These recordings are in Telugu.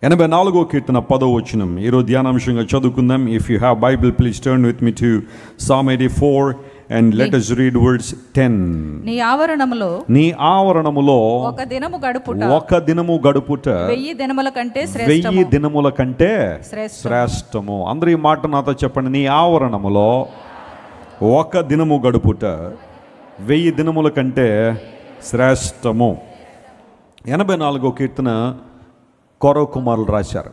84వ కీర్తన 10వ వచనం ఈరోజు ధ్యానాంశంగా చదువుకుందాం. If you have Bible please turn with me to Psalm 84 and let us read verse 10. నీ ఆవరణములో ఒక దినము గడుపుట 1000 దినముల కంటే 1000 దినముల కంటే శ్రేష్టము. అందరూ ఈ మాట నాతో చెప్పండి. నీ ఆవరణములో ఒక దినము గడుపుట 1000 దినముల కంటే శ్రేష్టము. 84వ కీర్తన కోరవ కుమారులు రాశారు.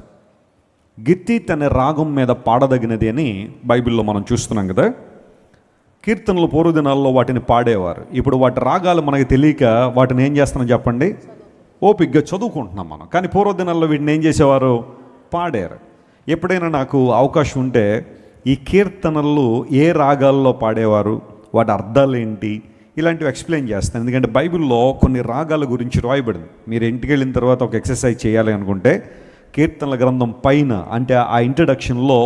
గిత్తీత్ అనే రాగం మీద పాడదగినది అని బైబిల్లో మనం చూస్తున్నాం కదా. కీర్తనలు పూర్వదినాల్లో వాటిని పాడేవారు. ఇప్పుడు వాటి రాగాలు మనకి తెలియక వాటిని ఏం చేస్తున్నాం చెప్పండి, ఓపిగ్గా చదువుకుంటున్నాం మనం. కానీ పూర్వదినాల్లో వీటిని ఏం చేసేవారు, పాడారు. ఎప్పుడైనా నాకు అవకాశం ఉంటే ఈ కీర్తనలు ఏ రాగాల్లో పాడేవారు, వాటి అర్థాలు ఏంటి, ఇలాంటివి ఎక్స్ప్లెయిన్ చేస్తాను. ఎందుకంటే బైబిల్లో కొన్ని రాగాల గురించి రాయబడింది. మీరు ఇంటికి వెళ్ళిన తర్వాత ఒక ఎక్సర్సైజ్ చేయాలి అనుకుంటే కీర్తనల గ్రంథం పైన, అంటే ఆ ఇంట్రడక్షన్లో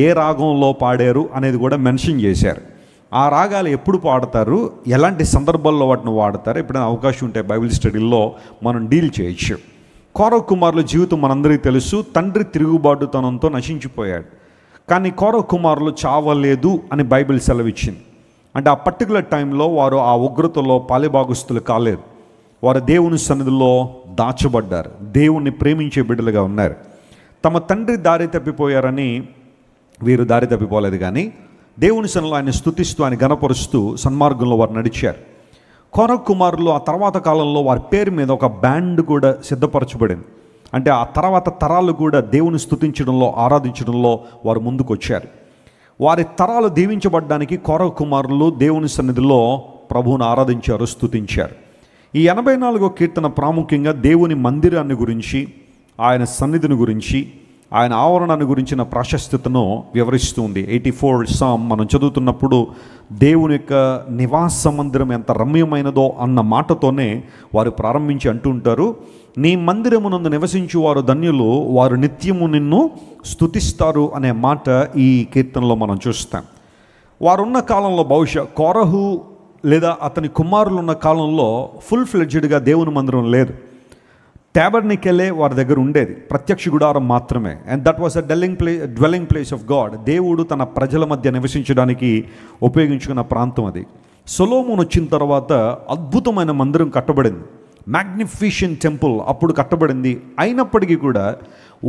ఏ రాగంలో పాడారు అనేది కూడా మెన్షన్ చేశారు. ఆ రాగాలు ఎప్పుడు పాడతారు, ఎలాంటి సందర్భాల్లో వాటిని వాడతారు, ఎప్పుడైనా అవకాశం ఉంటే బైబిల్ స్టడీల్లో మనం డీల్ చేయొచ్చు. కోరవ కుమారుల జీవితం మనందరికీ తెలుసు. తండ్రి తిరుగుబాటుతనంతో నశించిపోయాడు. కానీ కోరవ కుమారులు చావలేదు అని బైబిల్ సెలవిచ్చింది. అంటే ఆ పర్టికులర్ టైంలో వారు ఆ ఉగ్రతలో పాలిభాగస్తులు కాలేదు. వారు దేవుని సన్నిధిలో దాచబడ్డారు. దేవుణ్ణి ప్రేమించే బిడ్డలుగా ఉన్నారు. తమ తండ్రి దారి తప్పిపోయారని వీరు దారి తప్పిపోలేదు, కానీ దేవుని సన్నిధిలో ఆయన స్తుతిస్తూ ఆయన గణపరుస్తూ సన్మార్గంలో వారు నడిచారు. కోరవ కుమారులు ఆ తర్వాత కాలంలో వారి పేరు మీద ఒక బ్యాండ్ కూడా సిద్ధపరచబడింది. అంటే ఆ తర్వాత తరాలు కూడా దేవుని స్తుతించడంలో, ఆరాధించడంలో వారు ముందుకు వచ్చారు. వారి తరాలు దీవించబడ్డానికి కోరవ కుమారులు దేవుని సన్నిధిలో ప్రభువును ఆరాధించారు, స్తుతించారు. ఈ 84వ కీర్తన ప్రాముఖ్యంగా దేవుని మందిరాన్ని గురించి, ఆయన సన్నిధిని గురించి, ఆయన ఆవరణాన్ని గురించిన ప్రాశస్త్యతను వివరిస్తుంది. 84 Psalm మనం చదువుతున్నప్పుడు దేవుని యొక్క నివాస మందిరం ఎంత రమ్యమైనదో అన్న మాటతోనే వారు ప్రారంభించి అంటూ ఉంటారు, నీ మందిరమునందు నివసించు వారు ధన్యులు, వారు నిత్యము నిన్ను స్తుతిస్తారు అనే మాట ఈ కీర్తనలో మనం చూస్తాం. వారున్న కాలంలో బహుశా కోరహు లేదా అతని కుమారులు ఉన్న కాలంలో ఫుల్ ఫ్లెడ్జ్డ్గా దేవుని మందిరం లేదు. ట్యాబర్నికెలే వారి దగ్గర ఉండేది, ప్రత్యక్ష గుడారం మాత్రమే. And that was a dwelling place of God. దేవుడు తన ప్రజల మధ్య నివసించడానికి ఉపయోగించుకున్న ప్రాంతం అది. సొలొమోను వచ్చిన తర్వాత అద్భుతమైన మందిరం కట్టబడింది. మ్యాగ్నిఫిషియెంట్ టెంపుల్ అప్పుడు కట్టబడింది. అయినప్పటికీ కూడా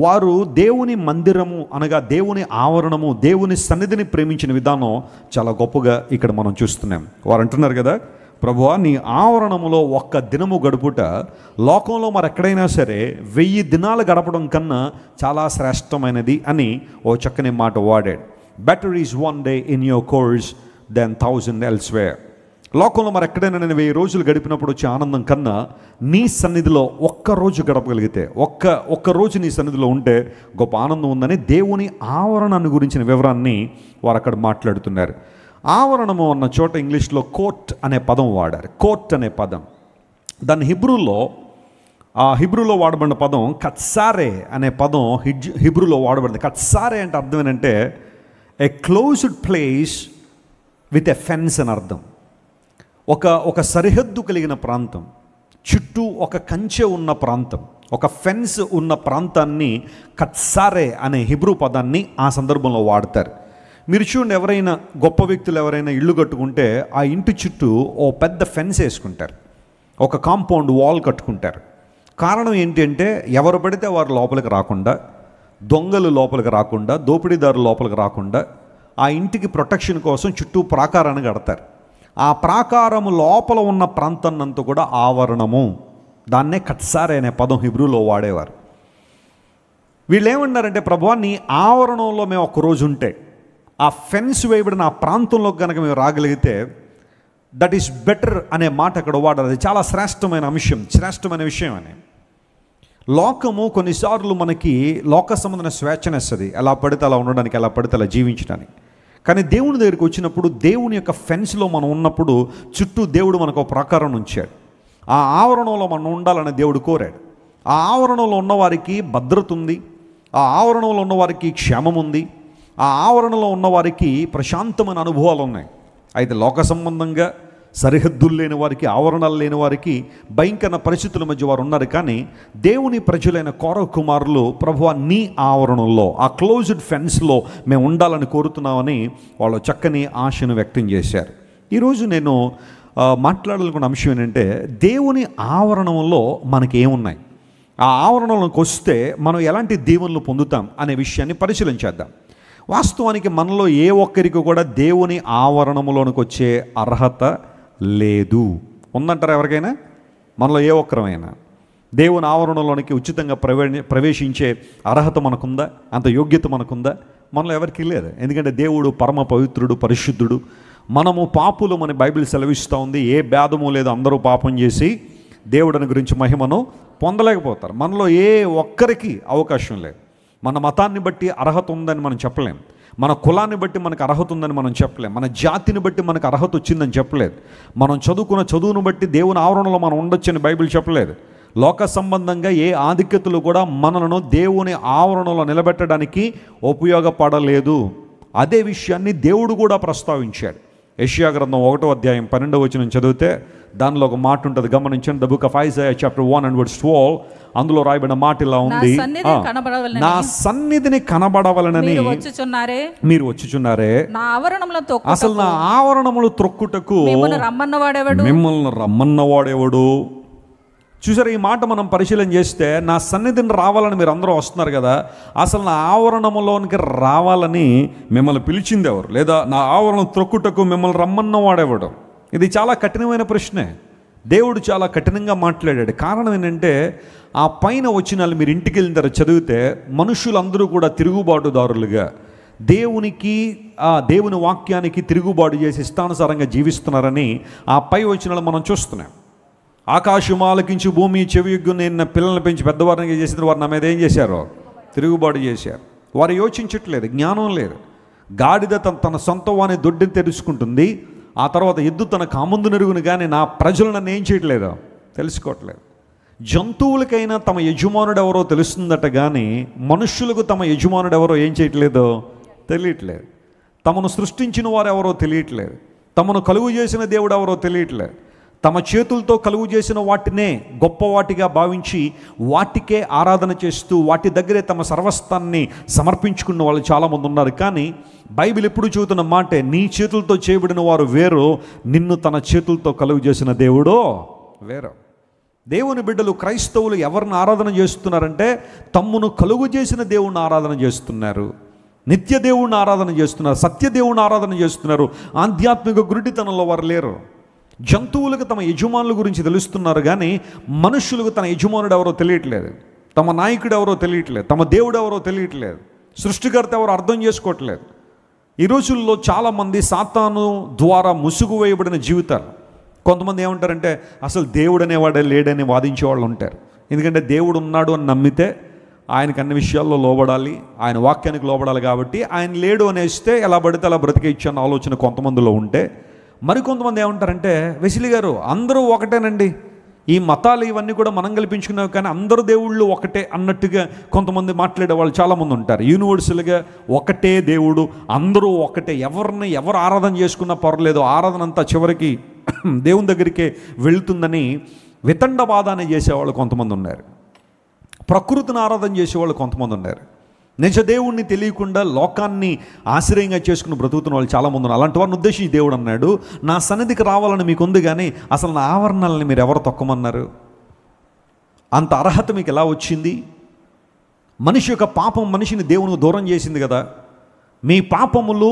వారు దేవుని మందిరము అనగా దేవుని ఆవరణము, దేవుని సన్నిధిని ప్రేమించిన విధానం చాలా గొప్పగా ఇక్కడ మనం చూస్తున్నాం. వారు అంటున్నారు కదా, ప్రభువా నీ ఆవరణములో ఒక్క దినము గడుపుట లోకంలో మరెక్కడైనా సరే 1000 దినాలు గడపడం కన్నా చాలా శ్రేష్టమైనది అని ఓ చక్కని మాట వాడాడు. Better is 1 day in your courts than 1000 elsewhere. లోకంలో మరి ఎక్కడైనా నేను 1000 రోజులు గడిపినప్పుడు వచ్చే ఆనందం కన్నా నీ సన్నిధిలో ఒక్కరోజు గడపగలిగితే, ఒక్క రోజు నీ సన్నిధిలో ఉంటే గొప్ప ఆనందం ఉందని దేవుని ఆవరణాన్ని గురించిన వివరాన్ని వారు అక్కడ మాట్లాడుతున్నారు. ఆవరణము అన్న చోట ఇంగ్లీష్లో కోర్ట్ అనే పదం వాడారు. కోర్ట్ అనే పదం, దాని హిబ్రూలో వాడబడిన పదం కత్సారే అనే పదం హిబ్రూలో వాడబడింది. కత్సారే అంటే అర్థం ఏంటంటే ఏ closed place with a fence అని అర్థం. ఒక సరిహద్దు కలిగిన ప్రాంతం, చుట్టూ ఒక కంచె ఉన్న ప్రాంతం, ఒక ఫెన్స్ ఉన్న ప్రాంతాన్ని కత్సారే అనే హిబ్రూ పదాన్ని ఆ సందర్భంలో వాడతారు. మీరు చూడండి, ఎవరైనా గొప్ప వ్యక్తులు ఎవరైనా ఇల్లు కట్టుకుంటే ఆ ఇంటి చుట్టూ ఓ పెద్ద ఫెన్స్ వేసుకుంటారు, ఒక కాంపౌండ్ వాల్ కట్టుకుంటారు. కారణం ఏంటి అంటే ఎవరు పడితే వారు లోపలికి రాకుండా, దొంగలు లోపలికి రాకుండా, దోపిడీదారులు లోపలికి రాకుండా ఆ ఇంటికి ప్రొటెక్షన్ కోసం చుట్టూ ప్రాకారాన్ని కడతారు. ఆ ప్రాకారము లోపల ఉన్న ప్రాంతాన్నంతా కూడా ఆవరణము, దాన్నే కత్సారే అనే పదం హిబ్రూలో వాడేవారు. వీళ్ళు ఏమన్నారంటే, ప్రభువా నీ ఆవరణంలో మేము ఒక్కరోజు ఉంటే, ఆ ఫెన్స్ వేయబడిన ఆ ప్రాంతంలో కనుక మేము రాగలిగితే దట్ ఈస్ బెటర్ అనే మాట అక్కడ వాడారు. అది చాలా శ్రేష్టమైన విషయం అని. లోకము కొన్నిసార్లు మనకి లోక సంబంధమైన స్వేచ్ఛనిస్తుంది, ఎలా పడితే అలా ఉండడానికి, ఎలా పడితే అలా జీవించడానికి. కానీ దేవుని దగ్గరికి వచ్చినప్పుడు, దేవుని యొక్క ఫెన్స్లో మనం ఉన్నప్పుడు చుట్టూ దేవుడు మనకు ఒక ప్రాకారం ఉంచాడు. ఆ ఆవరణంలో మనం ఉండాలని దేవుడు కోరాడు. ఆ ఆవరణంలో ఉన్నవారికి భద్రత ఉంది, ఆ ఆవరణంలో ఉన్నవారికి క్షేమం ఉంది, ఆ ఆవరణలో ఉన్నవారికి ప్రశాంతమైన అనుభవాలు ఉన్నాయి. అయితే లోక సంబంధంగా సరిహద్దులు లేని వారికి, ఆవరణలు లేని వారికి భయంకర పరిస్థితుల మధ్య వారు ఉన్నారు. కానీ దేవుని ప్రజలైన కోరహు కుమారులు, ప్రభువా నీ ఆవరణంలో, ఆ క్లోజ్డ్ ఫెన్స్లో మేము ఉండాలని కోరుతున్నామని వాళ్ళు చక్కని ఆశను వ్యక్తం చేశారు. ఈరోజు నేను మాట్లాడాలనుకున్న అంశం ఏంటంటే, దేవుని ఆవరణంలో మనకి ఏమున్నాయి, ఆ ఆవరణలోకి వస్తే మనం ఎలాంటి దీవెనలు పొందుతాం అనే విషయాన్ని పరిశీలించేద్దాం. వాస్తవానికి మనలో ఏ ఒక్కరికి కూడా దేవుని ఆవరణంలోనికి వచ్చే అర్హత లేదు. ఉందంటారా ఎవరికైనా? మనలో ఏ ఒక్కరమైనా దేవుని ఆవరణలోనికి ఉచితంగా ప్రవేశించే అర్హత మనకుందా? అంత యోగ్యత మనకుందా? మనలో ఎవరికీ లేదు. ఎందుకంటే దేవుడు పరమ పవిత్రుడు, పరిశుద్ధుడు. మనము పాపులు మన బైబిల్ సెలవిస్తూ ఉంది. ఏ భేదము లేదు, అందరూ పాపం చేసి దేవుడిని గురించి మహిమను పొందలేకపోతారు. మనలో ఏ ఒక్కరికి అవకాశం లేదు. మన మతాన్ని బట్టి అర్హత ఉందని మనం చెప్పలేం, మన కులాన్ని బట్టి మనకు అర్హత ఉందని మనం చెప్పలేం, మన జాతిని బట్టి మనకు అర్హత వచ్చిందని చెప్పలేదు, మనం చదువుకున్న చదువును బట్టి దేవుని ఆవరణలో మనం ఉండొచ్చని బైబిల్ చెప్పలేదు. లోక సంబంధంగా ఏ ఆధిక్యతలు కూడా మనలను దేవుని ఆవరణలో నిలబెట్టడానికి ఉపయోగపడలేదు. అదే విషయాన్ని దేవుడు కూడా ప్రస్తావించాడు. యెషయా గ్రంథం 1వ అధ్యాయం 12వ వచనం చదివితే దానిలో ఒక మాట ఉంటుంది, గమనించండి. The book of Isaiah chapter 1 and verse 12, అందులో రాయబడిన మాట ఇలా ఉంది, నా సన్నిధిని కనబడవలనని మీరు వచ్చుచున్నారే, అసలు నా ఆవరణములు త్రొక్కుటకు మిమ్మల్ని రమ్మన్నవాడెవడు? చూసారు, ఈ మాట మనం పరిశీలన చేస్తే, నా సన్నిధిని రావాలని మీరు అందరూ వస్తున్నారు కదా, అసలు నా ఆవరణంలోనికి రావాలని మిమ్మల్ని పిలిచింది ఎవరు? లేదా నా ఆవరణం త్రొక్కుటకు మిమ్మల్ని రమ్మన్నవాడెవడు? ఇది చాలా కఠినమైన ప్రశ్నే. దేవుడు చాలా కఠినంగా మాట్లాడాడు. కారణం ఏంటంటే, ఆ పైన వచనాలు మీరు ఇంటికి వెళ్ళిన తర్వాత చదివితే, మనుషులందరూ కూడా తిరుగుబాటుదారులుగా దేవుని వాక్యానికి తిరుగుబాటు చేసి ఇష్టానుసారంగా జీవిస్తున్నారని ఆ పై వచనాలు మనం చూస్తున్నాం. ఆకాశం ఆలకించి భూమి చెవియొగ్గు నేను పిల్లల్ని పెంచి పెద్దవారిని చేసిన వారు నా మీద ఏం చేశారో తిరుగుబాటు చేశారు. వారు యోచించట్లేదు, జ్ఞానం లేదు. గాడిద తన సొంత వాని దొడ్డిని తెరుచుకుంటుంది, ఆ తర్వాత ఎద్దు తన కామందు నెరుగును, కానీ నా ప్రజలు నన్ను ఏం చేయట్లేదు, తెలుసుకోవట్లేదు. జంతువులకైనా తమ యజమానుడు ఎవరో తెలుస్తుందట, కానీ మనుష్యులకు తమ యజమానుడు ఎవరో ఏం చేయట్లేదో తెలియట్లేదు. తమను సృష్టించిన వారు ఎవరో తెలియట్లేదు, తమను కలుగు చేసిన దేవుడు ఎవరో తెలియట్లేదు. తమ చేతులతో కలుగు చేసిన వాటినే గొప్పవాటిగా భావించి వాటికే ఆరాధన చేస్తూ వాటి దగ్గరే తమ సర్వస్వాన్ని సమర్పించుకున్న వాళ్ళు చాలామంది ఉన్నారు. కానీ బైబిల్ ఎప్పుడు చెబుతున్న మాటే, నీ చేతులతో చేయబడిన వారు వేరు, నిన్ను తన చేతులతో కలుగు చేసిన దేవుడో వేరు. దేవుని బిడ్డలు క్రైస్తవులు ఎవరిని ఆరాధన చేస్తున్నారంటే, తమ్మును కలుగు చేసిన దేవుణ్ణి ఆరాధన చేస్తున్నారు, నిత్య దేవుణ్ణి ఆరాధన చేస్తున్నారు, సత్యదేవుని ఆరాధన చేస్తున్నారు. ఆధ్యాత్మిక గురుడితనంలో వారు లేరు. జంతువులకు తమ యజమానుల గురించి తెలుస్తున్నారు, కానీ మనుషులకు తన యజమానుడు ఎవరో తెలియట్లేదు, తమ నాయకుడు ఎవరో తెలియట్లేదు, తమ దేవుడు ఎవరో తెలియట్లేదు, సృష్టికర్త ఎవరో అర్థం చేసుకోవట్లేదు. ఈ రోజుల్లో చాలామంది సాతాను ద్వారా ముసుగు వేయబడిన జీవితాలు. కొంతమంది ఏమంటారంటే, అసలు దేవుడు అనేవాడే లేడని వాదించే వాళ్ళు ఉంటారు. ఎందుకంటే దేవుడు ఉన్నాడు అని నమ్మితే ఆయనకు అన్ని విషయాల్లో లోబడాలి, ఆయన వాక్యానికి లోబడాలి. కాబట్టి ఆయన లేడు అనేస్తే ఎలా పడితే అలా బ్రతికేయచ్చు అన్న ఆలోచన కొంతమందిలో ఉంటే, మరికొంతమంది ఏమంటారంటే, వెసిలి గారు అందరూ ఒకటేనండి, ఈ మతాలు ఇవన్నీ కూడా మనం కల్పించుకున్నాం, కానీ అందరూ దేవుళ్ళు ఒకటే అన్నట్టుగా కొంతమంది మాట్లాడే వాళ్ళు చాలామంది ఉంటారు. యూనివర్సల్గా ఒకటే దేవుడు, అందరూ ఒకటే, ఎవరు ఆరాధన చేసుకున్నా పర్వాలేదు, ఆరాధన అంతా చివరికి దేవుని దగ్గరికే వెళుతుందని వితండవాదాన్ని చేసేవాళ్ళు కొంతమంది ఉన్నారు. ప్రకృతిని ఆరాధన చేసేవాళ్ళు కొంతమంది ఉన్నారు. నిజ దేవుణ్ణి తెలియకుండా లోకాన్ని ఆశ్రయంగా చేసుకుని బ్రతుకుతున్న వాళ్ళు చాలామంది ఉన్నారు. అలాంటి వారిని ఉద్దేశించి దేవుడు అన్నాడు, నా సన్నిధికి రావాలని మీకు ఉంది, కానీ అసలు నా ఆవరణాలని మీరు ఎవరు తొక్కమన్నారు? అంత అర్హత మీకు ఎలా వచ్చింది? మనిషి యొక్క పాపం మనిషిని దేవునికి దూరం చేసింది కదా. మీ పాపములు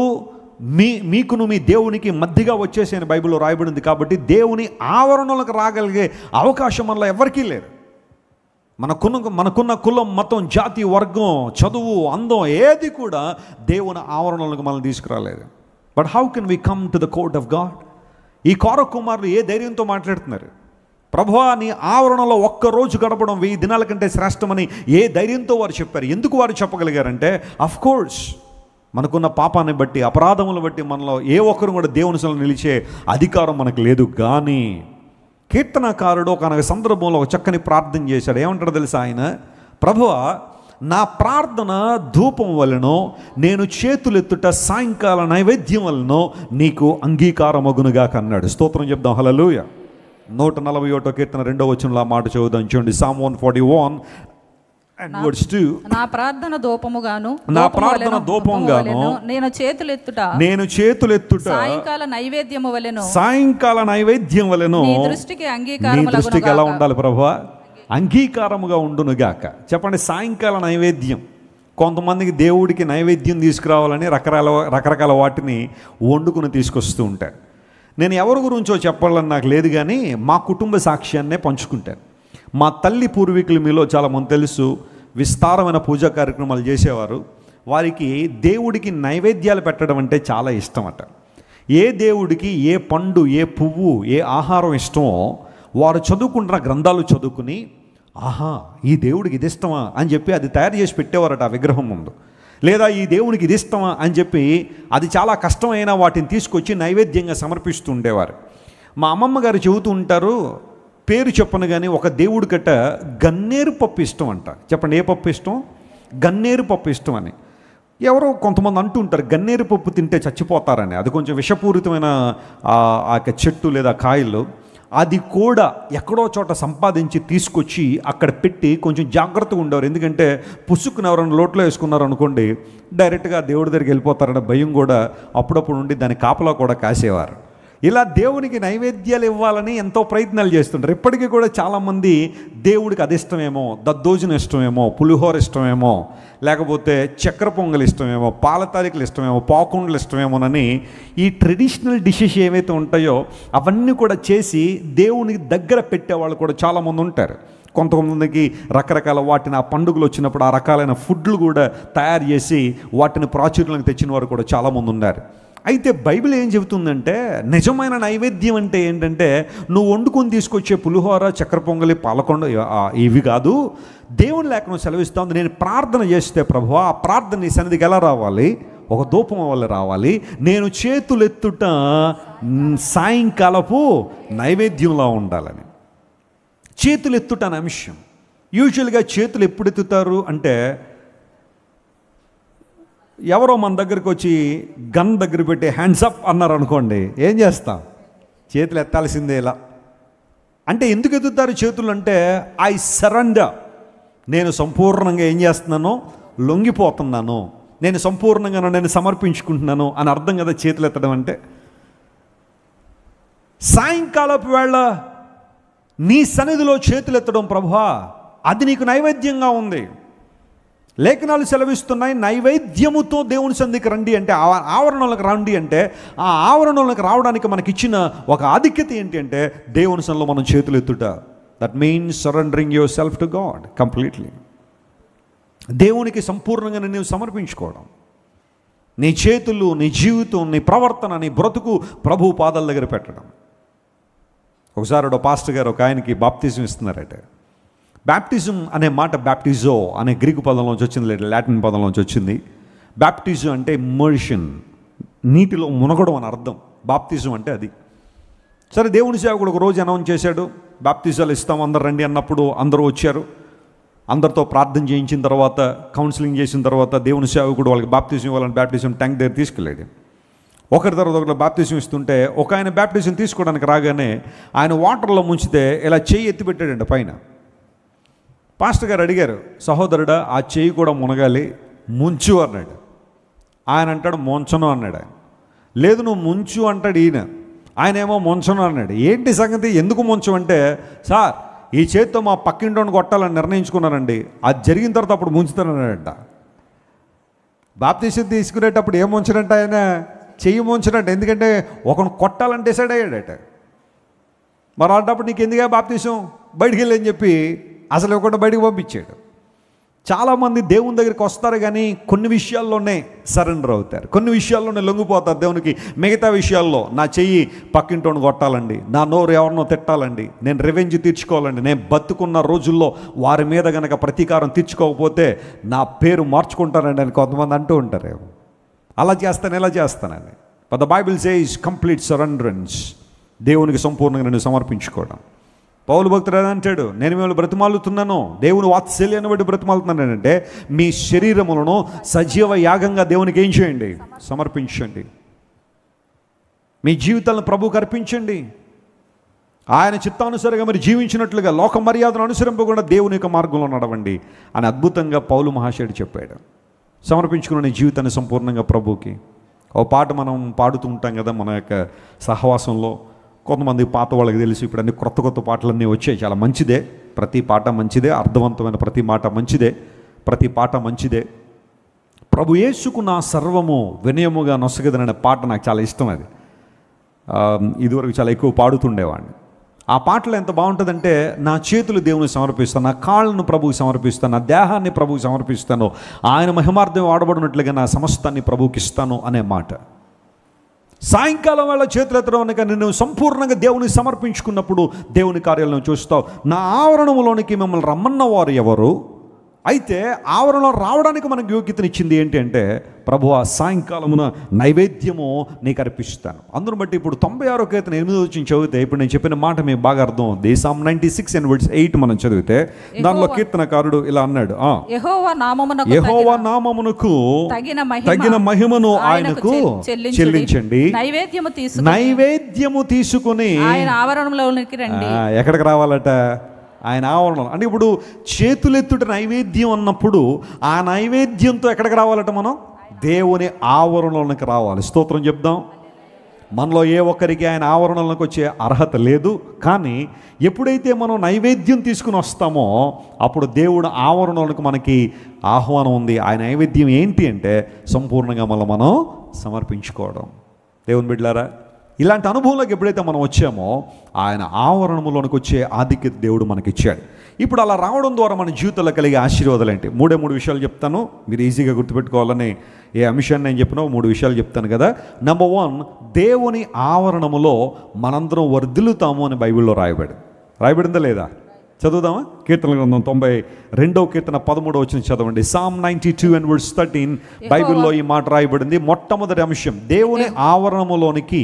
మీకును మీ దేవునికి మధ్యగా వచ్చేసి బైబిల్లో రాయబడింది. కాబట్టి దేవుని ఆవరణలకు రాగలిగే అవకాశం మనలో ఎవరికీ లేదు. మనకున్న కులం, మతం, జాతి, వర్గం, చదువు, అందం ఏది కూడా దేవుని ఆవరణలకు మనల్ని తీసుకురాలేదు. But how can we come to the court of God? ఈ కోరహు కుమారులు ఏ ధైర్యంతో మాట్లాడుతున్నారు? ప్రభువా నీ ఆవరణలో ఒక్కరోజు గడపడం 1000 దినాల కంటే శ్రేష్టమని ఏ ధైర్యంతో వారు చెప్పారు? ఎందుకు వారు చెప్పగలిగారంటే, అఫ్ కోర్స్ మనకున్న పాపాన్ని బట్టి, అపరాధములు బట్టి మనలో ఏ ఒక్కరు కూడా దేవుని సన్నిధిలో నిలిచే అధికారం మనకు లేదు. కానీ కీర్తనకారుడు ఒక సందర్భంలో ఒక చక్కని ప్రార్థన చేశాడు. ఏమంటాడు తెలుసా ఆయన? ప్రభువా నా ప్రార్థన ధూపం వలనో నేను చేతులెత్తుట సాయంకాల నైవేద్యం వలనో నీకు అంగీకారమగునుగాక అన్నాడు. స్తోత్రం చెప్దాం. హల్లెలూయా. 141 కీర్తన 2వ వచనంలో ఆ మాట చదువుదాం. చూడండి, Psalm 141 and verse 2. నా ప్రార్థన ధూపముగాను నేను చేతులెత్తుట సాయంకాల నైవేద్యం వలెను నీ దృష్టికి ఎలా ఉండాలి ప్రభువా? అంగీకారముగా ఉండునుగాక. చెప్పండి, సాయంకాల నైవేద్యం. కొంతమందికి దేవుడికి నైవేద్యం తీసుకురావాలని రకరకాల వాటిని వండుకుని తీసుకొస్తూ ఉంటారు. నేను ఎవరి గురించో చెప్పాలని నాకు లేదు, కానీ మా కుటుంబ సాక్ష్యాన్నే పంచుకుంటాను. మా తల్లి పూర్వీకులు మీలో చాలామంది తెలుసు, విస్తారమైన పూజా కార్యక్రమాలు చేసేవారు. వారికి దేవుడికి నైవేద్యాలు పెట్టడం అంటే చాలా ఇష్టం అట. ఏ దేవుడికి ఏ పండు, ఏ పువ్వు, ఏ ఆహారం ఇష్టమో వారు చదువుకుంటున్న గ్రంథాలు చదువుకుని, ఆహా ఈ దేవుడికి ఇది ఇష్టమా అని చెప్పి అది తయారు చేసి పెట్టేవారట ఆ విగ్రహం ముందు. లేదా ఈ దేవునికి ఇది ఇష్టమా అని చెప్పి అది చాలా కష్టమైన వాటిని తీసుకొచ్చి నైవేద్యంగా సమర్పిస్తూ ఉండేవారు. మా అమ్మమ్మ గారు చెబుతూ ఉంటారు, పేరు చెప్పను కానీ ఒక దేవుడి కట్ట గన్నేరు పప్పు ఇష్టం అంట. చెప్పండి, ఏ పప్పు ఇష్టం? గన్నేరు పప్పు ఇష్టం అని. ఎవరో కొంతమంది అంటూ ఉంటారు గన్నేరు పప్పు తింటే చచ్చిపోతారని. అది కొంచెం విషపూరితమైన ఆ చెట్టు లేదా కాయలు. అది కూడా ఎక్కడో చోట సంపాదించి తీసుకొచ్చి అక్కడ పెట్టి కొంచెం జాగ్రత్తగా ఉండేవారు. ఎందుకంటే పుసుక్కుని ఎవరైనా లోట్లో వేసుకున్నారు అనుకోండి, డైరెక్ట్గా దేవుడి దగ్గరికి వెళ్ళిపోతారన్న భయం కూడా అప్పుడప్పుడు ఉండి దాని కాపలా కూడా కాసేవారు. ఇలా దేవునికి నైవేద్యాలు ఇవ్వాలని ఎంతో ప్రయత్నాలు చేస్తుంటారు. ఇప్పటికీ కూడా చాలామంది దేవుడికి అది ఇష్టమేమో, దద్దోజనం ఇష్టమేమో, పులిహోర ఇష్టమేమో, లేకపోతే చక్కెర పొంగల్ ఇష్టమేమో, పాల తాలికలు ఇష్టమేమో, పాకుండలు ఇష్టమేమోనని ఈ ట్రెడిషనల్ డిషెస్ ఏవైతే ఉంటాయో అవన్నీ కూడా చేసి దేవునికి దగ్గర పెట్టేవాళ్ళు కూడా చాలామంది ఉంటారు. కొంతమందికి రకరకాల వాటిని ఆ పండుగలు వచ్చినప్పుడు ఆ రకాలైన ఫుడ్లు కూడా తయారు చేసి వాటిని ప్రాచుర్యంలోకి తెచ్చిన వారు కూడా చాలామంది ఉన్నారు. అయితే బైబిల్ ఏం చెబుతుందంటే, నిజమైన నైవేద్యం అంటే ఏంటంటే నువ్వు వండుకొని తీసుకొచ్చే పులిహోర, చక్కెర పొంగలి, పాలకొండ ఇవి కాదు. దేవుని లేఖనం సెలవిస్తూ ఉంది, నేను ప్రార్థన చేస్తే ప్రభువా ఆ ప్రార్థన నీ సన్నిధికి ఎలా రావాలి? ఒక ధూపం వల్ల రావాలి. నేను చేతులెత్తుట సాయంకాలపు నైవేద్యంలా ఉండాలని. చేతులెత్తుట అనే అంశం, యూజువల్గా చేతులు ఎప్పుడు ఎత్తుతారు అంటే, ఎవరో మన దగ్గరికి వచ్చి గన్ దగ్గర పెట్టి హ్యాండ్స్ అప్ అన్నారు అనుకోండి, ఏం చేస్తాం? చేతులు ఎత్తాల్సిందే. ఇలా అంటే ఎందుకు ఎత్తుతారు చేతులు అంటే, ఐ సరెండర్, నేను సంపూర్ణంగా ఏం చేస్తున్నానో లొంగిపోతున్నాను, నేను సంపూర్ణంగా నేను సమర్పించుకుంటున్నాను అని అర్థం కదా చేతులు ఎత్తడం అంటే. సాయంకాలపు వేళ నీ సన్నిధిలో చేతులు ఎత్తడం ప్రభువా అది నీకు నైవేద్యంగా ఉంది. లేఖనాలు సెలవిస్తున్నాయి, నైవేద్యముతో దేవుని సన్నిధికి రండి అంటే, ఆవరణలోకి రండి అంటే, ఆ ఆవరణలోకి రావడానికి మనకి ఇచ్చిన ఒక ఆధిక్యత ఏంటి అంటే దేవుని సన్నిధిలో మనం చేతులు ఎత్తుట. That means surrendering yourself to God completely. దేవునికి సంపూర్ణంగా నీవు సమర్పించుకోవడం. నీ చేతులు, నీ జీవితం, నీ ప్రవర్తన, నీ బ్రతుకు ప్రభు పాదాల దగ్గర పెట్టడం. ఒకసారి ఒక పాస్టర్ గారు ఒక ఆయనకి బాప్తిజం ఇస్తున్నారట. బ్యాప్టిజం అనే మాట బ్యాప్టిజో అనే గ్రీకు పదంలోంచి వచ్చింది, లేదా లాటిన్ పదంలోంచి వచ్చింది. బ్యాప్టిజం అంటే ఇమ్మర్షన్, నీటిలో మునగడం అని అర్థం. బాప్తిజం అంటే అది. సరే, దేవుని సేవకుడు ఒక రోజు అనౌన్స్ చేశాడు, బాప్తిజాలు ఇస్తాం అందరు రండి అన్నప్పుడు అందరూ వచ్చారు. అందరితో ప్రార్థన చేయించిన తర్వాత, కౌన్సిలింగ్ చేసిన తర్వాత దేవుని సేవకుడు వాళ్ళకి బాప్తిజం ఇవ్వాలని బ్యాప్టిజం ట్యాంక్ దగ్గర తీసుకెళ్ళాడు. ఒకరి తర్వాత ఒకరు బాప్టిజం ఇస్తుంటే ఒక ఆయన బాప్టిజం తీసుకోవడానికి రాగానే ఆయన వాటర్లో ముంచితే ఇలా చెయ్యి ఎత్తి పెట్టాడండి పైన. పాస్టర్ గారు అడిగారు, సహోదరుడా ఆ చెయ్యి కూడా మునగాలి, ముంచు అన్నాడు. ఆయన అంటాడు ముంచను అన్నాడు. ఆయన లేదు నువ్వు ముంచు అంటాడు ఈయన. ఆయన ఏమో ముంచను అన్నాడు. ఏంటి సంగతి, ఎందుకు ముంచు అంటే, సార్ ఈ చేతితో మా పక్కింటోని కొట్టాలని నిర్ణయించుకున్నానండి, అది జరిగిన తర్వాత అప్పుడు ముంచుతానన్నాడంట. బాప్తిజం తీసుకునేటప్పుడు ఏం ముంచనంట, ఆయన చెయ్యి ముంచనంట. ఎందుకంటే ఒకను కొట్టాలని డిసైడ్ అయ్యాడట. మరి అలాంటప్పుడు నీకు ఎందుకే బాప్తిజం, బయటికి వెళ్ళని చెప్పి అసలు ఒకటి బయటికి పంపించాడు. చాలామంది దేవుని దగ్గరికి వస్తారు కానీ కొన్ని విషయాల్లోనే సరెండర్ అవుతారు, కొన్ని విషయాల్లోనే లొంగిపోతారు దేవునికి. మిగతా విషయాల్లో నా చెయ్యి పక్కింటోని కొట్టాలండి, నా నోరు ఎవరినో తిట్టాలండి, నేను రివెంజ్ తీర్చుకోవాలండి, నేను బతుకున్న రోజుల్లో వారి మీద కనుక ప్రతీకారం తీర్చుకోకపోతే నా పేరు మార్చుకుంటానండి అని కొంతమంది అంటూ ఉంటారు. అలా చేస్తాను ఇలా చేస్తానని. But the Bible says complete surrenderance, దేవునికి సంపూర్ణంగా నేను సమర్పించుకోవడం. పౌలు భక్తుడు అంటాడు, నేను మిమ్మల్ని బ్రతిమాలుతున్నాను, దేవుని వాత్సల్యాన్ని బట్టి బ్రతిమాలుతున్నాను అంటే మీ శరీరములను సజీవ యాగంగా దేవునికి ఏం చేయండి? సమర్పించండి. మీ జీవితాలను ప్రభువుకు అర్పించండి. ఆయన చిత్తానుసారంగా మీరు జీవించినట్లుగా లోక మర్యాదను అనుసరింపకుండా దేవుని యొక్క మార్గంలో నడవండి అని అద్భుతంగా పౌలు మహాశయుడు చెప్పాడు. సమర్పించుకున్న నీ జీవితాన్ని సంపూర్ణంగా ప్రభువుకి. ఓ పాట మనం పాడుతూ ఉంటాం కదా మన యొక్క సహవాసంలో. కొంతమంది పాత వాళ్ళకి తెలిసి ఇప్పుడు అన్ని కొత్త కొత్త పాటలన్నీ వచ్చాయి. చాలా మంచిదే, ప్రతి పాట మంచిదే, అర్థవంతమైన ప్రతి మాట మంచిదే, ప్రతి పాట మంచిదే. ప్రభు యేసుకు నా సర్వము వినయముగా నొసగదననే పాట నాకు చాలా ఇష్టం. అది ఇదివరకు చాలా ఎక్కువ పాడుతుండేవాడిని. ఆ పాటలు ఎంత బాగుంటుందంటే, నా చేతులు దేవునికి సమర్పిస్తాను, నా కాళ్ళను ప్రభువుకి సమర్పిస్తాను, నా దేహాన్ని ప్రభువుకి సమర్పిస్తాను, ఆయన మహిమార్థం వాడబడినట్లుగా నా సమస్తాన్ని ప్రభువుకి ఇస్తాను అనే మాట. సాయంకాలం వేళ చేతులు ఎత్తడం కానీ నువ్వు సంపూర్ణంగా దేవునికి సమర్పించుకున్నప్పుడు దేవుని కార్యాలను చూస్తావు. నా ఆవరణంలోనికి మిమ్మల్ని రమ్మన్న వారు ఎవరు? అయితే ఆవరణలో రావడానికి మనకు యోగ్యతనిచ్చింది ఏంటి అంటే, ప్రభువా సాయంకాలమున నైవేద్యము నీకు అర్పిస్తాను. అందును బట్టి ఇప్పుడు 96వ కీర్తన 8వ వచనం చదివితే, ఇప్పుడు నేను చెప్పిన మాట మీకు బాగా అర్థం అవుతుంది. Psalm 96:8 మనం చదివితే దానిలో కీర్తనకారుడు ఇలా అన్నాడు, యెహోవా నామమునకు తగిన మహిమను ఆయనకు చెల్లించండి, నైవేద్యము తీసుకుని ఆయన ఆవరణంలోనికి రండి. ఎక్కడికి రావాలట? ఆయన ఆవరణం. అంటే ఇప్పుడు చేతులెత్తుట నైవేద్యం అన్నప్పుడు ఆ నైవేద్యంతో ఎక్కడికి రావాలట? మనం దేవుని ఆవరణలోనికి రావాలి. స్తోత్రం చెప్దాం. మనలో ఏ ఒక్కరికి ఆయన ఆవరణలోకి వచ్చే అర్హత లేదు. కానీ ఎప్పుడైతే మనం నైవేద్యం తీసుకుని వస్తామో అప్పుడు దేవుడు ఆవరణలోనికి మనకి ఆహ్వానం ఉంది. ఆ నైవేద్యం ఏంటి అంటే సంపూర్ణంగా మనం సమర్పించుకోవడం. దేవుని బిడ్డలారా, ఇలాంటి అనుభవంలోకి ఎప్పుడైతే మనం వచ్చామో ఆయన ఆవరణంలోనికి వచ్చే ఆధిక్యత దేవుడు మనకిచ్చాడు. ఇప్పుడు అలా రావడం ద్వారా మన జీవితంలో కలిగే ఆశీర్వాదాలు ఏంటి? 3 విషయాలు చెప్తాను, మీరు ఈజీగా గుర్తుపెట్టుకోవాలని. ఏ అంశాన్ని నేను చెప్పినా 3 విషయాలు చెప్తాను కదా. నెంబర్ 1, దేవుని ఆవరణములో మనందరం వర్ధిల్లుతాము అని బైబిల్లో రాయబడిందా లేదా? చదువుదామా? కీర్తన గ్రంథం 92వ కీర్తన 13వ వచనం చదవండి. Psalm 92:13 బైబిల్లో ఈ మాట రాయబడింది. మొట్టమొదటి అంశం, దేవుని ఆవరణములోనికి